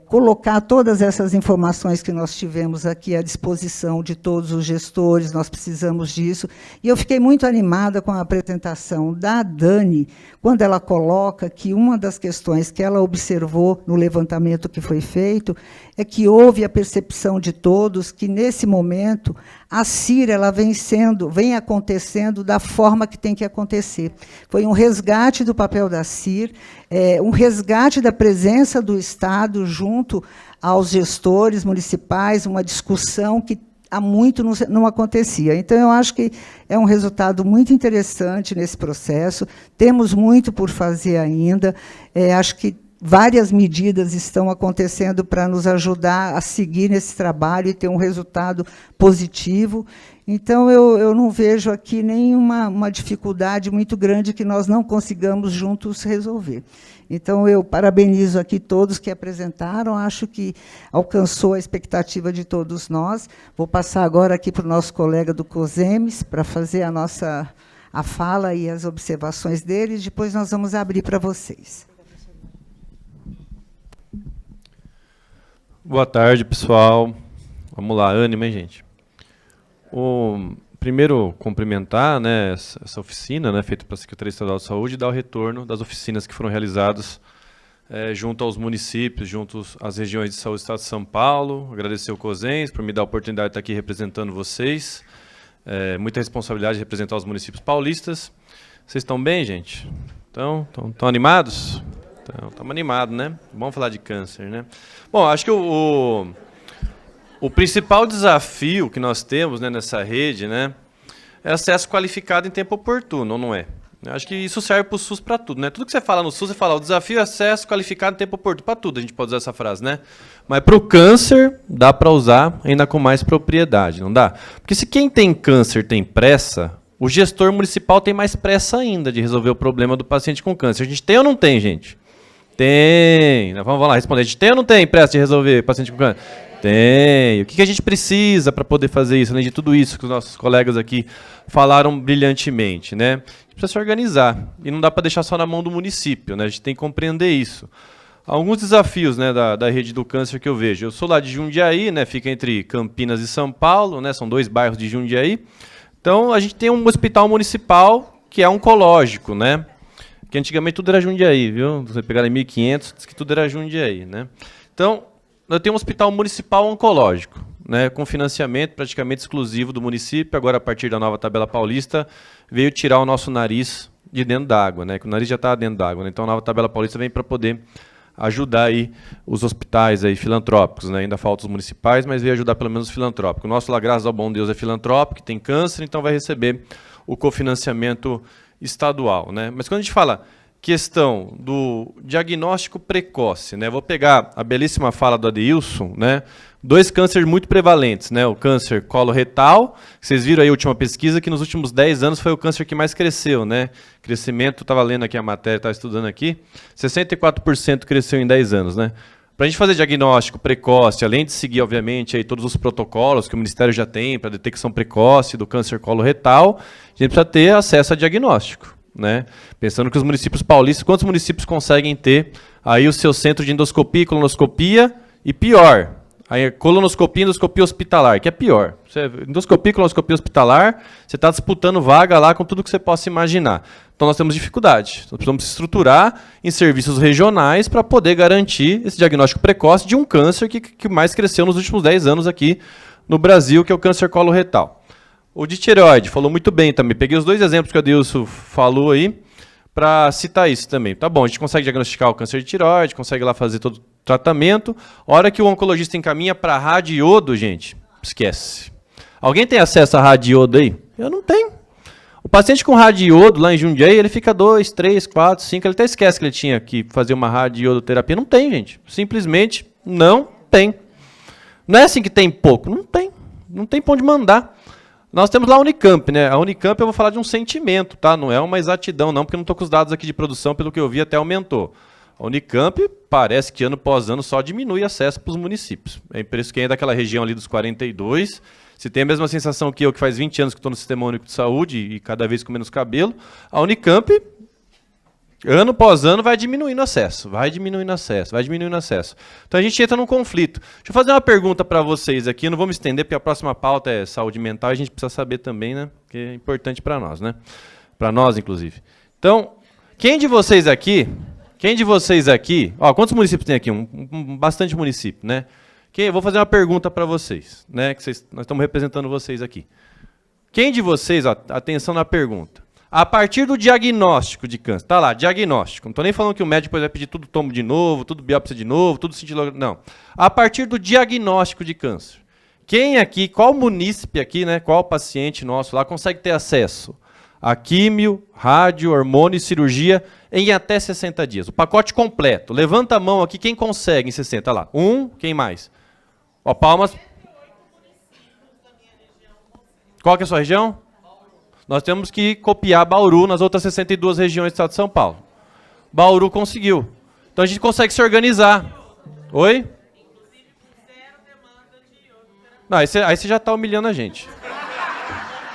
Colocar todas essas informações que nós tivemos aqui à disposição de todos os gestores, nós precisamos disso. E eu fiquei muito animada com a apresentação da Dani, quando ela coloca que uma das questões que ela observou no levantamento que foi feito é que houve a percepção de todos que, nesse momento, a CIR ela vem acontecendo da forma que tem que acontecer. Foi um resgate do papel da CIR, um resgate da presença do Estado junto aos gestores municipais, uma discussão que há muito não acontecia. Então, eu acho que é um resultado muito interessante nesse processo. Temos muito por fazer ainda. Acho que várias medidas estão acontecendo para nos ajudar a seguir nesse trabalho e ter um resultado positivo. Então, eu não vejo aqui nenhuma dificuldade muito grande que nós não consigamos juntos resolver. Então, eu parabenizo aqui todos que apresentaram, acho que alcançou a expectativa de todos nós. Vou passar agora aqui para o nosso colega do COSEMES, para fazer a fala e as observações dele, e depois nós vamos abrir para vocês. Boa tarde, pessoal. Vamos lá, ânimo, hein, gente? Primeiro, cumprimentar, né, essa oficina, né, feita pela Secretaria Estadual de Saúde, e dar o retorno das oficinas que foram realizadas junto aos municípios, junto às regiões de saúde do Estado de São Paulo. Agradecer o COSEMES por me dar a oportunidade de estar aqui representando vocês. Muita responsabilidade de representar os municípios paulistas. Vocês estão bem, gente? Estão animados? Estamos animados, né? Vamos falar de câncer, né? Bom, acho que o principal desafio que nós temos, né, nessa rede, né, é acesso qualificado em tempo oportuno, ou não é? Eu acho que isso serve para o SUS para tudo, né? Tudo que você fala no SUS, você fala o desafio é acesso qualificado em tempo oportuno. Para tudo a gente pode usar essa frase, né? Mas para o câncer, dá para usar ainda com mais propriedade, não dá? Porque se quem tem câncer tem pressa, o gestor municipal tem mais pressa ainda de resolver o problema do paciente com câncer. A gente tem ou não tem, gente? Tem. Vamos lá responder. A gente tem ou não tem pressa de resolver paciente com câncer? Tem. O que a gente precisa para poder fazer isso, além de tudo isso que os nossos colegas aqui falaram brilhantemente, né? A gente precisa se organizar. E não dá para deixar só na mão do município, né? A gente tem que compreender isso. Alguns desafios, né, da rede do câncer que eu vejo. Eu sou lá de Jundiaí, né? Fica entre Campinas e São Paulo, né? São 2 bairros de Jundiaí. Então, a gente tem um hospital municipal que é oncológico, né? Que antigamente tudo era Jundiaí, viu? Você pegar em 1500, diz que tudo era Jundiaí, né? Então, eu tenho um hospital municipal oncológico, né, com financiamento praticamente exclusivo do município. Agora, a partir da nova tabela paulista, veio tirar o nosso nariz de dentro d'água, né? Que o nariz já está dentro d'água, né? Então, a nova tabela paulista vem para poder ajudar aí os hospitais aí filantrópicos, né? Ainda falta os municipais, mas veio ajudar pelo menos os filantrópicos. O nosso lá, graças ao bom Deus, é filantrópico, tem câncer, então vai receber o cofinanciamento estadual, né? Mas quando a gente fala questão do diagnóstico precoce, né? Vou pegar a belíssima fala do Adeilson, né? 2 cânceres muito prevalentes, né? O câncer coloretal, vocês viram aí a última pesquisa que nos últimos 10 anos foi o câncer que mais cresceu, né? Crescimento, estava lendo aqui a matéria, estava estudando aqui, 64% cresceu em 10 anos, né? Para a gente fazer diagnóstico precoce, além de seguir, obviamente, aí todos os protocolos que o Ministério já tem para detecção precoce do câncer coloretal, a gente precisa ter acesso a diagnóstico, né? Pensando que os municípios paulistas, quantos municípios conseguem ter aí o seu centro de endoscopia e colonoscopia? E pior, Aí colonoscopia e endoscopia hospitalar, que é pior. Endoscopia e colonoscopia hospitalar, você está disputando vaga lá com tudo que você possa imaginar. Então nós temos dificuldade. Nós precisamos se estruturar em serviços regionais para poder garantir esse diagnóstico precoce de um câncer que mais cresceu nos últimos 10 anos aqui no Brasil, que é o câncer coloretal. O de tireoide, falou muito bem também. Peguei os 2 exemplos que o Adilson falou aí, para citar isso também. Tá bom, a gente consegue diagnosticar o câncer de tireoide, consegue lá fazer todo o tratamento. A hora que o oncologista encaminha para radiodo, gente, esquece. Alguém tem acesso a radiodo aí? Eu não tenho. O paciente com radiodo lá em Jundiaí, ele fica 2, 3, 4, 5, ele até esquece que ele tinha que fazer uma radiodoterapia. Não tem, gente. Simplesmente não tem. Não é assim que tem pouco. Não tem. Não tem pra onde mandar. Nós temos lá a Unicamp, né? A Unicamp eu vou falar de um sentimento, tá? Não é uma exatidão, não, porque eu não estou com os dados aqui de produção, pelo que eu vi até aumentou. A Unicamp parece que ano após ano só diminui acesso para os municípios. É impressionante quem é daquela região ali dos 42, se tem a mesma sensação que eu, que faz 20 anos que estou no Sistema Único de Saúde e cada vez com menos cabelo, a Unicamp, ano após ano, vai diminuindo acesso, vai diminuindo acesso, vai diminuindo acesso. Então a gente entra num conflito. Deixa eu fazer uma pergunta para vocês aqui, eu não vou me estender, porque a próxima pauta é saúde mental, e a gente precisa saber também, né? Que é importante para nós, né? Para nós, inclusive. Então, quem de vocês aqui, ó, quantos municípios tem aqui? Bastante município, né? Eu vou fazer uma pergunta para vocês, né? Nós estamos representando vocês aqui. Quem de vocês, ó, atenção na pergunta, a partir do diagnóstico de câncer, tá lá, diagnóstico, não estou nem falando que o médico depois vai pedir tudo tomo de novo, tudo biópsia de novo, tudo cintilograma, não. A partir do diagnóstico de câncer, quem aqui, qual munícipe aqui, né, qual paciente nosso lá consegue ter acesso a químio, rádio, hormônio e cirurgia em até 60 dias? O pacote completo. Levanta a mão aqui, quem consegue em 60? Lá, quem mais? Ó, palmas. Qual que é a sua região? Nós temos que copiar Bauru nas outras 62 regiões do estado de São Paulo. Bauru conseguiu. Então a gente consegue se organizar. Oi? Não, aí você já está humilhando a gente.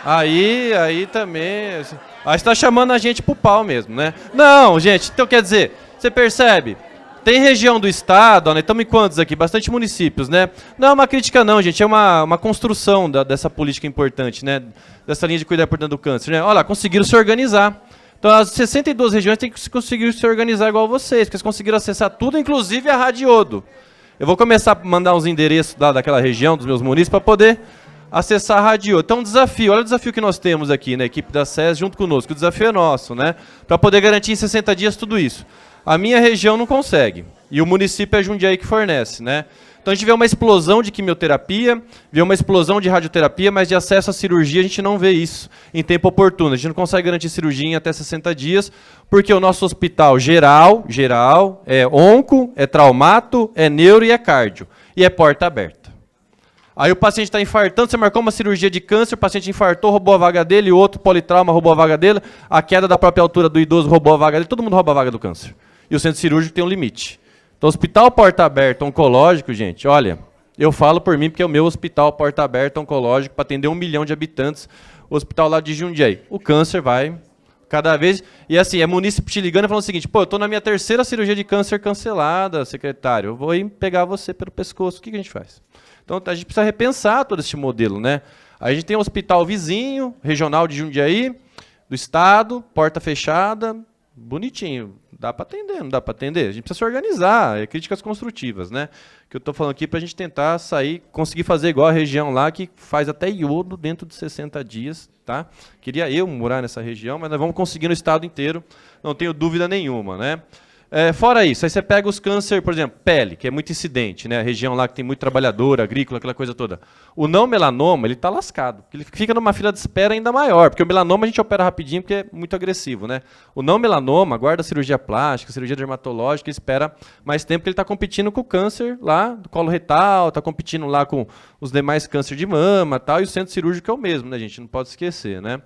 Aí também... Aí você está chamando a gente pro pau mesmo, né? Não, gente, então quer dizer, você percebe? Tem região do estado, né? Estamos em quantos aqui? Bastante municípios, né? Não é uma crítica não, gente, é uma construção dessa política importante, né? Dessa linha de cuidar por dentro do câncer, né? Olha lá, conseguiram se organizar. Então as 62 regiões têm que conseguir se organizar igual vocês, porque eles conseguiram acessar tudo, inclusive a radiodo. Eu vou começar a mandar uns endereços daquela região, dos meus munícipes, para poder acessar a radiodo. Então, um desafio, olha o desafio que nós temos aqui, na equipe da SES, junto conosco. O desafio é nosso, né? Para poder garantir em 60 dias tudo isso. A minha região não consegue. E o município é Jundiaí que fornece, né? Então a gente vê uma explosão de quimioterapia, vê uma explosão de radioterapia, mas de acesso à cirurgia a gente não vê isso em tempo oportuno. A gente não consegue garantir cirurgia em até 60 dias, porque o nosso hospital geral, é onco, é traumato, é neuro e é cardio. E é porta aberta. Aí o paciente está infartando, você marcou uma cirurgia de câncer, o paciente infartou, roubou a vaga dele, o outro politrauma roubou a vaga dele, a queda da própria altura do idoso roubou a vaga dele, todo mundo rouba a vaga do câncer. E o centro cirúrgico tem um limite. Então, hospital porta aberta oncológico, gente, olha, eu falo por mim porque é o meu hospital porta aberta oncológico para atender 1 milhão de habitantes, o hospital lá de Jundiaí. O câncer vai cada vez... E assim, é munícipe te ligando e falando o seguinte, pô, eu estou na minha 3ª cirurgia de câncer cancelada, secretário, eu vou ir pegar você pelo pescoço, o que a gente faz? Então, a gente precisa repensar todo esse modelo, né? Aí a gente tem um hospital vizinho, regional de Jundiaí, do estado, porta fechada, bonitinho. Dá para atender, não dá para atender? A gente precisa se organizar, é críticas construtivas, né? Que eu estou falando aqui para a gente tentar sair, conseguir fazer igual a região lá, que faz até iodo dentro de 60 dias, tá? Queria eu morar nessa região, mas nós vamos conseguir no estado inteiro, não tenho dúvida nenhuma, né? Fora isso, aí você pega os câncer, por exemplo, pele, que é muito incidente, né? A região lá que tem muito trabalhador, agrícola, aquela coisa toda. O não melanoma, ele está lascado. Ele fica numa fila de espera ainda maior, porque o melanoma a gente opera rapidinho, porque é muito agressivo, né? O não melanoma, guarda cirurgia plástica, cirurgia dermatológica, espera mais tempo, porque ele está competindo com o câncer lá do colo retal, está competindo lá com os demais cânceres de mama, tal, e o centro cirúrgico é o mesmo, né, gente? Não pode esquecer, né?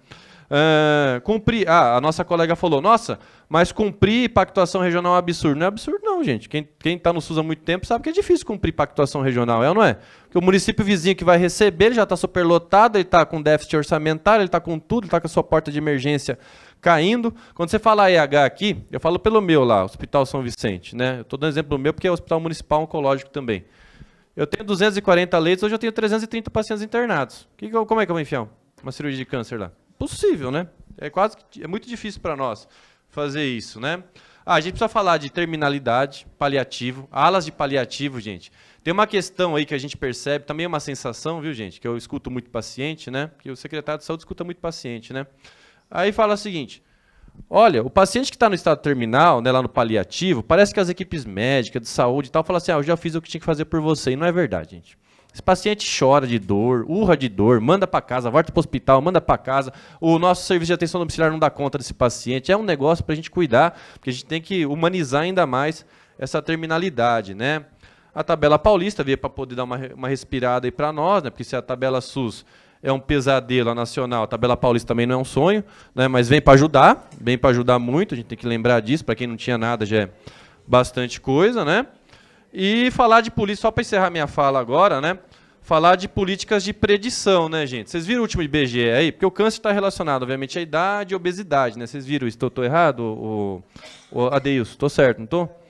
A nossa colega falou, nossa, mas cumprir pactuação regional é absurdo. Não é absurdo não, gente. Quem está no SUS há muito tempo sabe que é difícil cumprir pactuação regional, é ou não é? Porque o município vizinho que vai receber, ele já está superlotado, ele está com déficit orçamentário, ele está com tudo, ele está com a sua porta de emergência caindo. Quando você fala EH aqui, eu falo pelo meu lá, Hospital São Vicente, né? Eu estou dando exemplo do meu porque é o Hospital Municipal Oncológico também. Eu tenho 240 leitos, hoje eu tenho 330 pacientes internados. Como é que eu vou enfiar uma cirurgia de câncer lá? Possível, né? É muito difícil para nós fazer isso, né? A gente precisa falar de terminalidade, paliativo, alas de paliativo, gente. Tem uma questão aí que a gente percebe, também é uma sensação, viu, gente? Que eu escuto muito paciente, né? Porque o secretário de saúde escuta muito paciente, né? Aí fala o seguinte: olha, o paciente que está no estado terminal, né, lá no paliativo, parece que as equipes médicas, de saúde e tal, falam assim, eu já fiz o que tinha que fazer por você. E não é verdade, gente. Esse paciente chora de dor, urra de dor, manda para casa, volta para o hospital, manda para casa. O nosso serviço de atenção domiciliar não dá conta desse paciente. É um negócio para a gente cuidar, porque a gente tem que humanizar ainda mais essa terminalidade, né? A tabela paulista veio para poder dar uma respirada aí para nós, né? Porque se a tabela SUS é um pesadelo, a nacional, a tabela paulista também não é um sonho, né? Mas vem para ajudar muito, a gente tem que lembrar disso, para quem não tinha nada já é bastante coisa, né? E falar de política, só para encerrar minha fala agora, né? Falar de políticas de predição, né, gente? Vocês viram o último IBGE aí? Porque o câncer está relacionado, obviamente, à idade e obesidade, né? Vocês viram isso? Estou errado, Adeilson? Estou certo, não estou?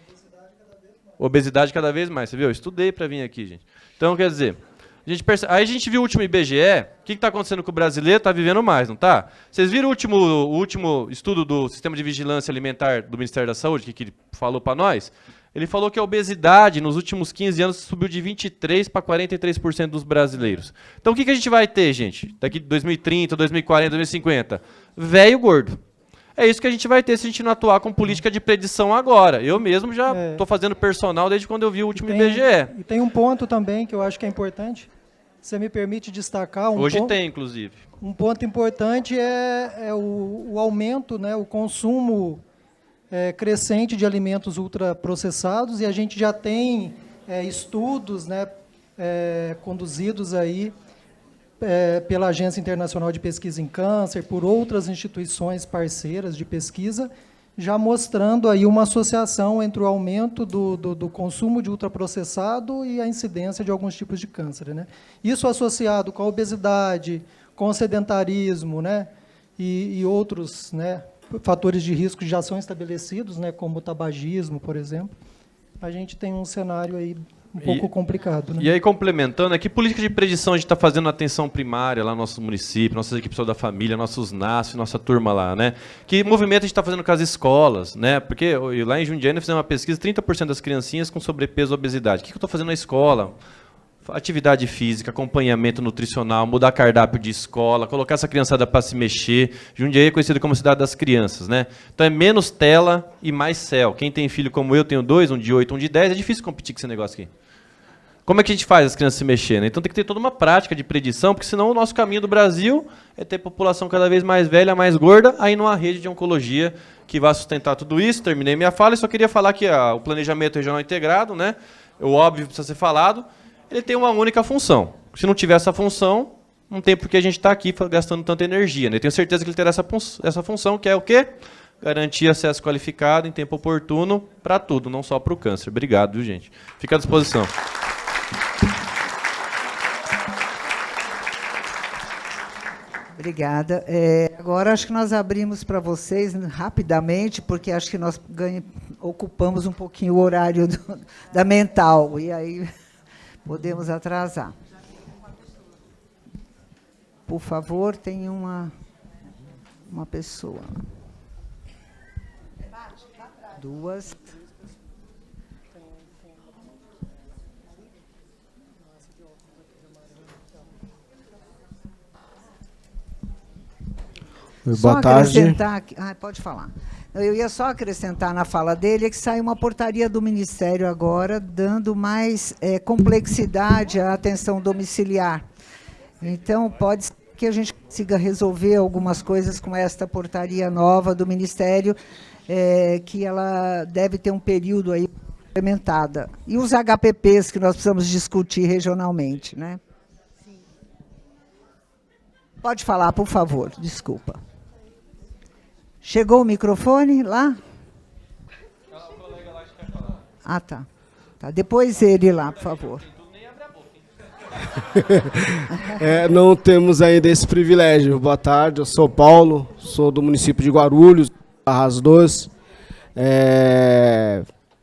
Obesidade cada vez mais, você viu? Eu estudei para vir aqui, gente. Então, quer dizer, aí a gente viu o último IBGE, o que está acontecendo com o brasileiro? Está vivendo mais, não está? Vocês viram o último estudo do Sistema de Vigilância Alimentar do Ministério da Saúde, que ele falou para nós? Ele falou que a obesidade, nos últimos 15 anos, subiu de 23% para 43% dos brasileiros. Então, o que a gente vai ter, gente? Daqui de 2030, 2040, 2050? Velho gordo. É isso que a gente vai ter se a gente não atuar com política de predição agora. Eu mesmo já estou fazendo personal desde quando eu vi o último IBGE. E tem um ponto também que eu acho que é importante. Você me permite destacar Hoje tem, inclusive. Um ponto importante é o aumento, né, o consumo crescente de alimentos ultraprocessados, e a gente já tem estudos, né, conduzidos aí pela Agência Internacional de Pesquisa em Câncer, por outras instituições parceiras de pesquisa, já mostrando aí uma associação entre o aumento do consumo de ultraprocessado e a incidência de alguns tipos de câncer, né? Isso associado com a obesidade, com o sedentarismo, né, e outros, né, fatores de risco já são estabelecidos, né, como o tabagismo, por exemplo. A gente tem um cenário aí um pouco complicado, né? E aí, complementando, que política de predição a gente está fazendo na atenção primária lá no nosso município, nossas equipes da família, nossos NASF, nossa turma lá, né? Que movimento a gente está fazendo com as escolas, né? Porque lá em Jundiaí nós fizemos uma pesquisa, 30% das criancinhas com sobrepeso e obesidade. O que eu estou fazendo na escola? Atividade física, acompanhamento nutricional, mudar cardápio de escola, colocar essa criançada para se mexer. Jundiaí é conhecido como cidade das crianças, né? Então é menos tela e mais céu. Quem tem filho como eu, tenho 2, um de 8, um de 10, é difícil competir com esse negócio aqui. Como é que a gente faz as crianças se mexerem? Então tem que ter toda uma prática de predição, porque senão o nosso caminho do Brasil é ter população cada vez mais velha, mais gorda, aí não há rede de oncologia que vai sustentar tudo isso. Terminei minha fala e só queria falar que o planejamento regional integrado, né? O óbvio precisa ser falado. Ele tem uma única função. Se não tiver essa função, não tem por que a gente estar aqui gastando tanta energia, né? Eu tenho certeza que ele terá essa função, que é o quê? Garantir acesso qualificado em tempo oportuno para tudo, não só para o câncer. Obrigado, viu, gente? Fica à disposição. Obrigada. Agora acho que nós abrimos para vocês rapidamente, porque acho que nós ocupamos um pouquinho o horário da mental, e aí podemos atrasar. Por favor, tem uma pessoa. Duas. Boa tarde. Pode falar. Eu ia só acrescentar na fala dele que sai uma portaria do Ministério agora, dando mais complexidade à atenção domiciliar. Então, pode ser que a gente consiga resolver algumas coisas com esta portaria nova do Ministério, que ela deve ter um período aí implementada. E os HPPs que nós precisamos discutir regionalmente, né? Pode falar, por favor, desculpa. Chegou o microfone lá? Ah, tá. Depois ele lá, por favor. Não temos ainda esse privilégio. Boa tarde, eu sou Paulo, sou do município de Guarulhos, Barras Doce.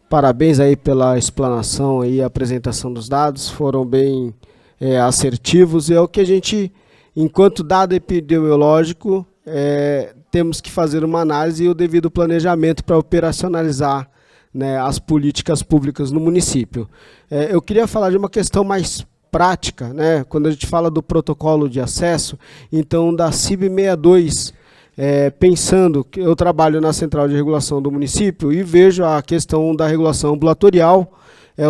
parabéns aí pela explanação e apresentação dos dados, foram bem assertivos, e é o que a gente, enquanto dado epidemiológico, temos que fazer uma análise e o devido planejamento para operacionalizar, né, as políticas públicas no município. Eu queria falar de uma questão mais prática, né, quando a gente fala do protocolo de acesso, então da CIB 62, pensando que eu trabalho na Central de Regulação do município e vejo a questão da regulação ambulatorial,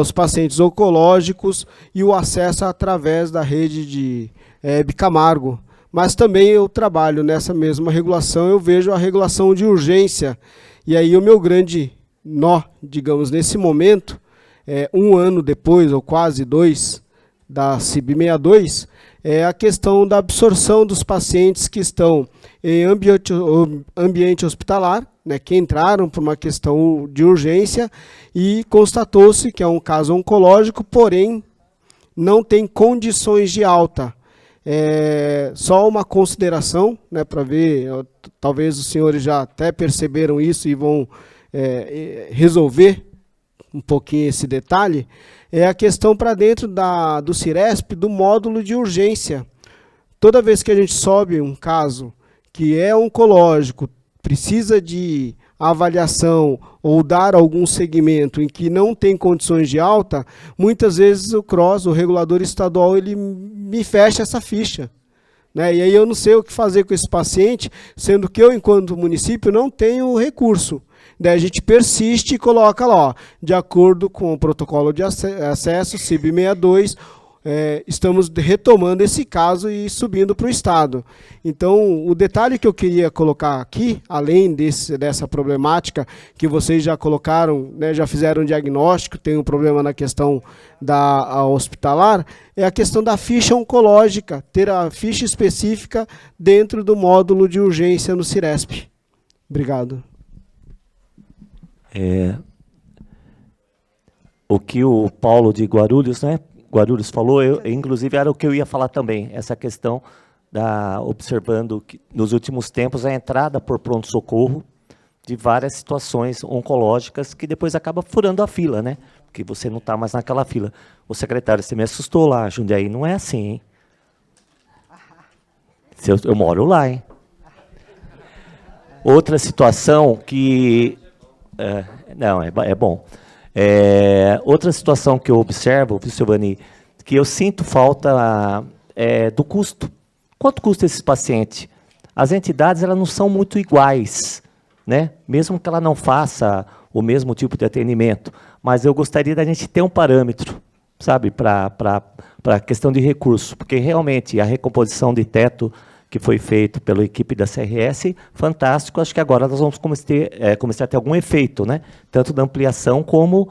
os pacientes oncológicos e o acesso através da rede de Bicamargo. Mas também eu trabalho nessa mesma regulação, eu vejo a regulação de urgência. E aí o meu grande nó, digamos, nesse momento, um ano depois, ou quase 2, da CIB 62, é a questão da absorção dos pacientes que estão em ambiente hospitalar, né, que entraram por uma questão de urgência e constatou-se que é um caso oncológico, porém não tem condições de alta. Só uma consideração, né, para ver, talvez os senhores já até perceberam isso e vão resolver um pouquinho esse detalhe, é a questão para dentro do Ciresp, do módulo de urgência. Toda vez que a gente sobe um caso que é oncológico, precisa de avaliação ou dar algum segmento em que não tem condições de alta, muitas vezes o CROSS, o regulador estadual, ele me fecha essa ficha, né? E aí eu não sei o que fazer com esse paciente, sendo que eu, enquanto município, não tenho recurso. Daí a gente persiste e coloca lá, ó, de acordo com o protocolo de acesso, CIB 62, estamos retomando esse caso e subindo para o Estado. Então, o detalhe que eu queria colocar aqui, além dessa problemática que vocês já colocaram, né, já fizeram um diagnóstico, tem um problema na questão da hospitalar, é a questão da ficha oncológica, ter a ficha específica dentro do módulo de urgência no Ciresp. Obrigado. O que o Paulo de Guarulhos, né? Guarulhos falou, inclusive era o que eu ia falar também, essa questão observando que nos últimos tempos a entrada por pronto-socorro de várias situações oncológicas que depois acaba furando a fila, né? Porque você não está mais naquela fila. O secretário, você me assustou lá, Jundiaí, não é assim, hein? Eu moro lá, hein? Outra situação que... não, é bom. Outra situação que eu observo, Silvani, que eu sinto falta do custo. Quanto custa esse paciente? As entidades elas não são muito iguais, né? Mesmo que ela não faça o mesmo tipo de atendimento, mas eu gostaria da gente ter um parâmetro, sabe, para a questão de recurso, porque realmente a recomposição de teto que foi feito pela equipe da CRS, fantástico, acho que agora nós vamos começar a ter algum efeito, né? Tanto da ampliação como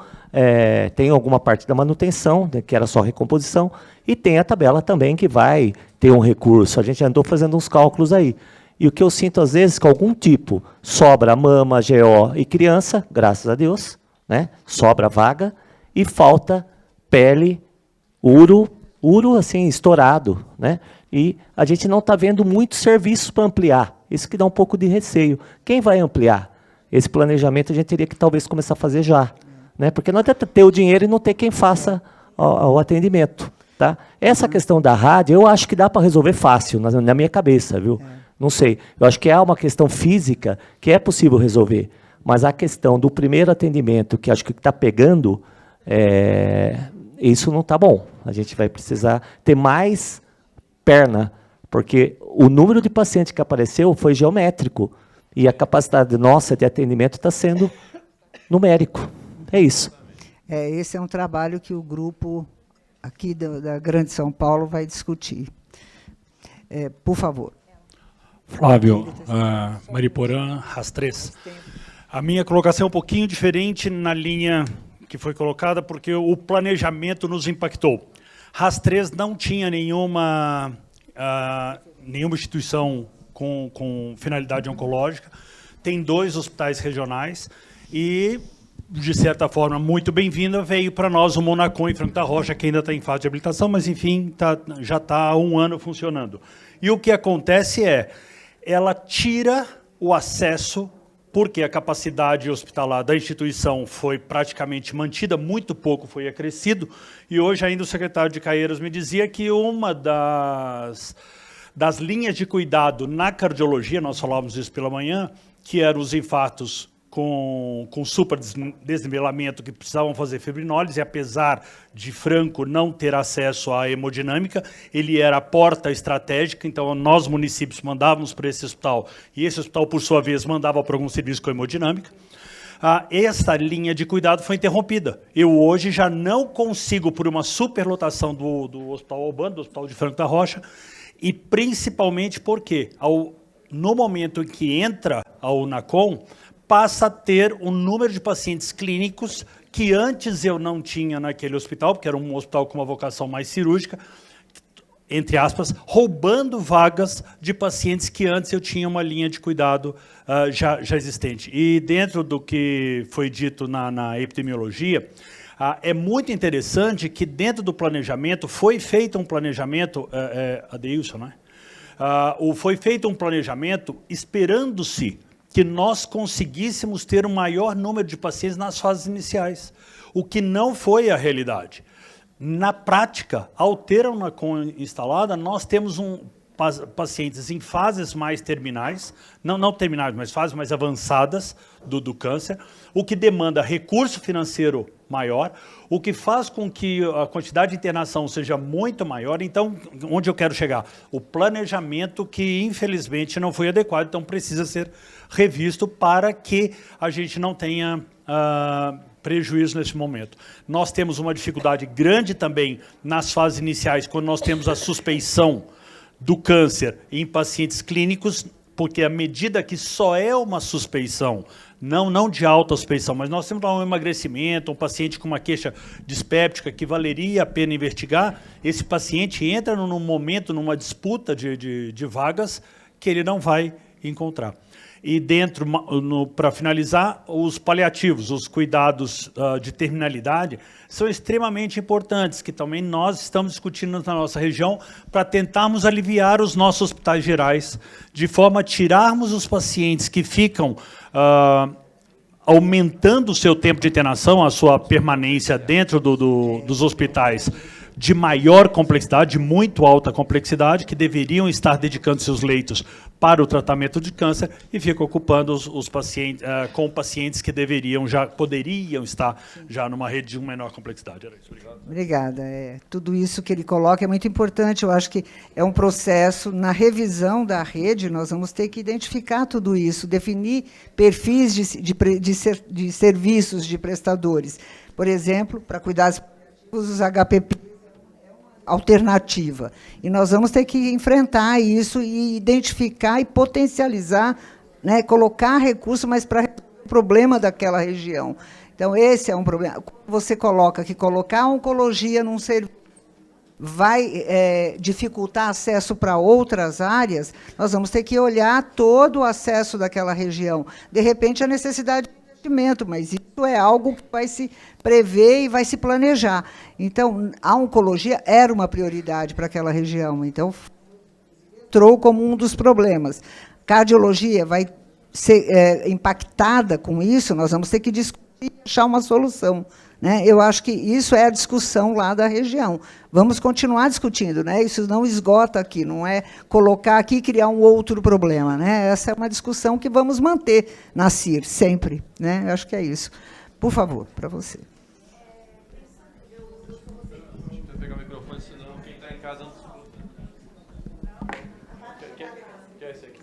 tem alguma parte da manutenção, né, que era só recomposição, e tem a tabela também que vai ter um recurso. A gente andou fazendo uns cálculos aí. E o que eu sinto às vezes que algum tipo sobra mama, GO e criança, graças a Deus, né? Sobra vaga, e falta pele, uro assim, estourado, né? E a gente não está vendo muitos serviços para ampliar. Isso que dá um pouco de receio. Quem vai ampliar? Esse planejamento a gente teria que talvez começar a fazer já, né? Porque não adianta ter o dinheiro e não ter quem faça o atendimento. Tá? Essa questão da rádio, eu acho que dá para resolver fácil, na minha cabeça, viu? Não sei. Eu acho que é uma questão física que é possível resolver. Mas a questão do primeiro atendimento, que acho que está pegando, isso não está bom. A gente vai precisar ter mais perna, porque o número de pacientes que apareceu foi geométrico e a capacidade nossa de atendimento está sendo numérico. É isso. Esse é um trabalho que o grupo aqui da Grande São Paulo vai discutir. Por favor. Flávio, Mariporã, RAS 3. A minha colocação é um pouquinho diferente na linha que foi colocada, porque o planejamento nos impactou. RAS 3 não tinha nenhuma instituição com finalidade oncológica, tem 2 hospitais regionais e, de certa forma, muito bem-vinda, veio para nós o Monacon em Franco da Rocha, que ainda está em fase de habilitação, mas, enfim, já está há 1 ano funcionando. E o que acontece ela tira o acesso porque a capacidade hospitalar da instituição foi praticamente mantida, muito pouco foi acrescido, e hoje ainda o secretário de Caieiras me dizia que uma das linhas de cuidado na cardiologia, nós falávamos isso pela manhã, que eram os infartos com super desnivelamento que precisavam fazer fibrinólise, e apesar de Franco não ter acesso à hemodinâmica, ele era a porta estratégica, então nós municípios mandávamos para esse hospital, e esse hospital, por sua vez, mandava para algum serviço com hemodinâmica. Esta linha de cuidado foi interrompida. Eu hoje já não consigo, por uma superlotação do Hospital Albano, do Hospital de Franco da Rocha, e principalmente porque, no momento em que entra a Unacom, passa a ter um número de pacientes clínicos que antes eu não tinha naquele hospital, porque era um hospital com uma vocação mais cirúrgica, entre aspas, roubando vagas de pacientes que antes eu tinha uma linha de cuidado já existente. E dentro do que foi dito na epidemiologia, é muito interessante que dentro do planejamento, foi feito um planejamento, Adeilson, né? Foi feito um planejamento esperando-se que nós conseguíssemos ter um maior número de pacientes nas fases iniciais, o que não foi a realidade. Na prática, ao ter a Unacom instalada, nós temos pacientes em fases mais terminais, não terminais, mas fases mais avançadas do câncer, o que demanda recurso financeiro maior, o que faz com que a quantidade de internação seja muito maior. Então, onde eu quero chegar? O planejamento que, infelizmente, não foi adequado, então precisa ser revisto para que a gente não tenha prejuízo nesse momento. Nós temos uma dificuldade grande também nas fases iniciais, quando nós temos a suspeição do câncer em pacientes clínicos, porque à medida que só é uma suspeição, não de alta suspeição, mas nós temos lá um emagrecimento, um paciente com uma queixa dispéptica que valeria a pena investigar, esse paciente entra num momento, numa disputa de vagas que ele não vai encontrar. E dentro, para finalizar, os paliativos, os cuidados de terminalidade, são extremamente importantes, que também nós estamos discutindo na nossa região para tentarmos aliviar os nossos hospitais gerais, de forma a tirarmos os pacientes que ficam aumentando o seu tempo de internação, a sua permanência dentro dos hospitais de maior complexidade, de muito alta complexidade, que deveriam estar dedicando seus leitos para o tratamento de câncer e ficam ocupando os pacientes, com pacientes que poderiam estar já numa rede de menor complexidade. Era isso. Obrigado. Obrigada. Tudo isso que ele coloca é muito importante. Eu acho que é um processo, na revisão da rede, nós vamos ter que identificar tudo isso, definir perfis de serviços de prestadores. Por exemplo, para cuidados os HPP, alternativa. E nós vamos ter que enfrentar isso e identificar e potencializar, né, colocar recursos, mas para o problema daquela região. Então, esse é um problema. Você coloca que colocar a oncologia num serviço vai dificultar acesso para outras áreas, nós vamos ter que olhar todo o acesso daquela região. De repente, a necessidade de investimento, mas isso é algo que vai se prever e vai se planejar. Então, a oncologia era uma prioridade para aquela região, então entrou como um dos problemas. Cardiologia vai ser impactada com isso, nós vamos ter que discutir e achar uma solução, né? Eu acho que isso é a discussão lá da região. Vamos continuar discutindo, né? Isso não esgota aqui, não é colocar aqui e criar um outro problema, né? Essa é uma discussão que vamos manter na CIR, sempre, né? Eu acho que é isso. Por favor, para você. Deixa eu pegar o microfone, senão quem está em casa não escuta. Quer esse aqui?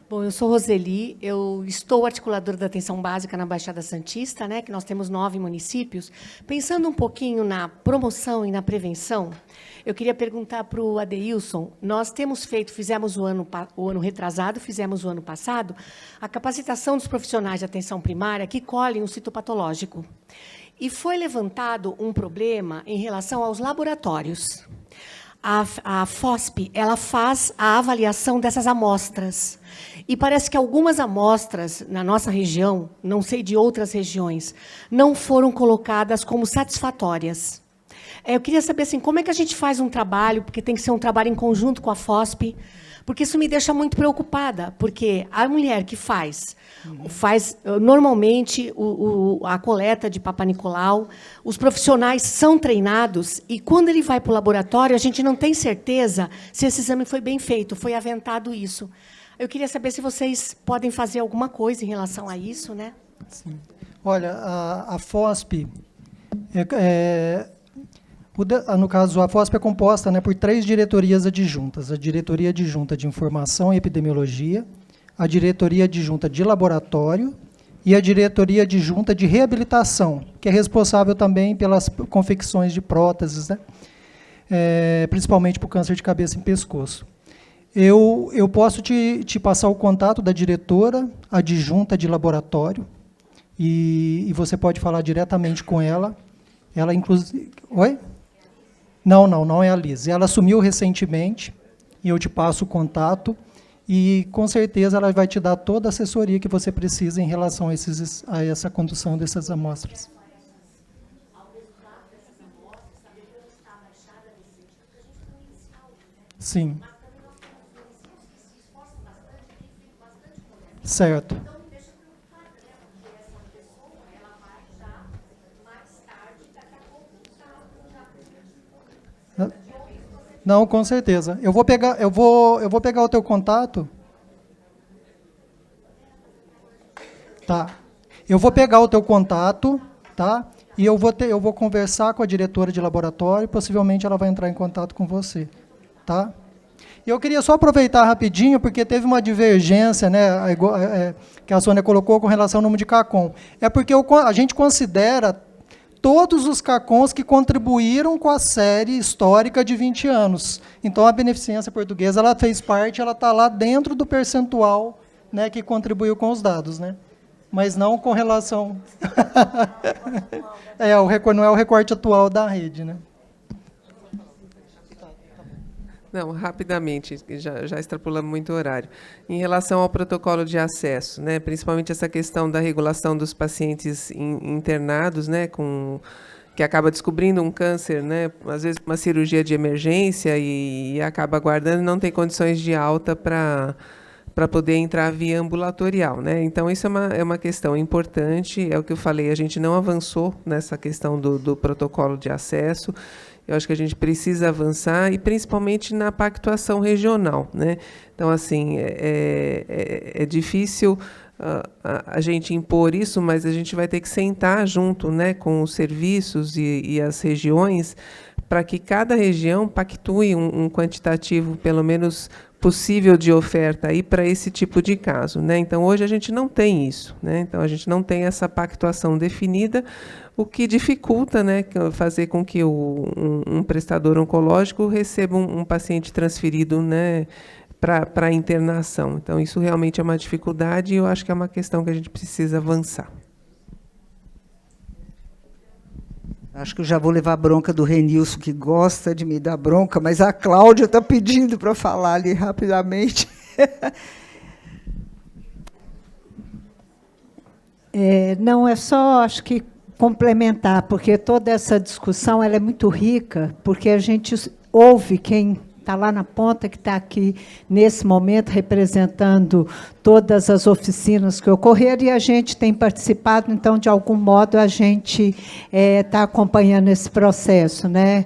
Bom, eu sou Roseli, eu estou articuladora da atenção básica na Baixada Santista, né, que nós temos 9 municípios. Pensando um pouquinho na promoção e na prevenção, eu queria perguntar para o Adeilson, nós fizemos o ano retrasado, fizemos o ano passado, a capacitação dos profissionais de atenção primária que colhem o citopatológico. E foi levantado um problema em relação aos laboratórios. A FOSP, ela faz a avaliação dessas amostras. E parece que algumas amostras na nossa região, não sei de outras regiões, não foram colocadas como satisfatórias. Eu queria saber assim, como é que a gente faz um trabalho, porque tem que ser um trabalho em conjunto com a FOSP, porque isso me deixa muito preocupada, porque a mulher que faz normalmente a coleta de Papa Nicolau, os profissionais são treinados, e quando ele vai para o laboratório, a gente não tem certeza se esse exame foi bem feito, foi aventado isso. Eu queria saber se vocês podem fazer alguma coisa em relação a isso, né? Sim. Olha, a FOSP, no caso, a FOSP é composta, né, por 3 diretorias adjuntas: a Diretoria Adjunta de Informação e Epidemiologia, a Diretoria Adjunta de Laboratório e a Diretoria Adjunta de Reabilitação, que é responsável também pelas confecções de próteses, né, principalmente para o câncer de cabeça e pescoço. Eu posso te passar o contato da diretora adjunta de laboratório, e você pode falar diretamente com ela. Ela, inclusive... Oi? Não é a Liz. Ela assumiu recentemente, e eu te passo o contato, e, com certeza, ela vai te dar toda a assessoria que você precisa em relação a essa condução dessas amostras. Sim. Certo. Não, com certeza. Eu vou pegar o teu contato. Tá. Eu vou pegar o teu contato, tá? E eu vou conversar com a diretora de laboratório, e possivelmente ela vai entrar em contato com você, tá? E eu queria só aproveitar rapidinho, porque teve uma divergência, né, que a Sônia colocou com relação ao número de CACOM. É porque a gente considera todos os CACOMs que contribuíram com a série histórica de 20 anos. Então, a Beneficência Portuguesa, ela fez parte, ela está lá dentro do percentual, né, que contribuiu com os dados, né? Mas não com relação... não é o recorte atual da rede, né? Não, rapidamente, já extrapolamos muito o horário. Em relação ao protocolo de acesso, né, principalmente essa questão da regulação dos pacientes internados, né, que acaba descobrindo um câncer, né, às vezes uma cirurgia de emergência e acaba aguardando e não tem condições de alta para poder entrar via ambulatorial, né? Então, isso é uma questão importante, é o que eu falei, a gente não avançou nessa questão do protocolo de acesso. Eu acho que a gente precisa avançar, e principalmente na pactuação regional, né? Então, assim, é difícil a gente impor isso, mas a gente vai ter que sentar junto, né, com os serviços e as regiões, para que cada região pactue um quantitativo, pelo menos, possível de oferta aí para esse tipo de caso, né? Então, hoje a gente não tem isso, né? Então, a gente não tem essa pactuação definida, o que dificulta, né, fazer com que um prestador oncológico receba um paciente transferido, né, para a internação. Então, isso realmente é uma dificuldade, e eu acho que é uma questão que a gente precisa avançar. Acho que eu já vou levar bronca do Renilson, que gosta de me dar bronca, mas a Cláudia está pedindo para falar ali rapidamente. Não, é só, acho que, complementar, porque toda essa discussão ela é muito rica, porque a gente ouve quem está lá na ponta, que está aqui nesse momento representando todas as oficinas que ocorreram, e a gente tem participado, então, de algum modo, a gente está acompanhando esse processo, né?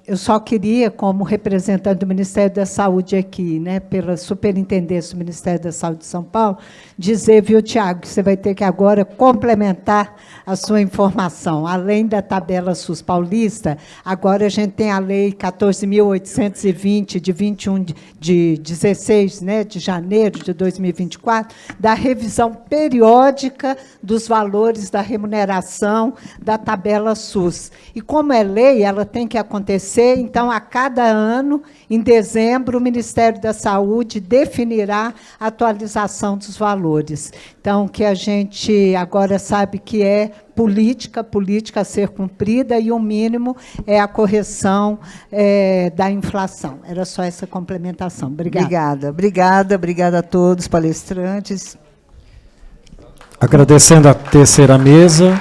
Eu só queria, como representante do Ministério da Saúde aqui, né, pela Superintendência do Ministério da Saúde de São Paulo, dizer, viu, Tiago, que você vai ter que agora complementar a sua informação. Além da tabela SUS paulista, agora a gente tem a Lei 14.820, de 21 de 16, né, de janeiro de 2024, da revisão periódica dos valores da remuneração da tabela SUS. E, como é lei, ela tem que acontecer, então, a cada ano, em dezembro, o Ministério da Saúde definirá a atualização dos valores. Então, que a gente agora sabe que é política a ser cumprida, e o mínimo é a correção da inflação. Era só essa complementação. Obrigada. Obrigada a todos, palestrantes. Agradecendo a terceira mesa.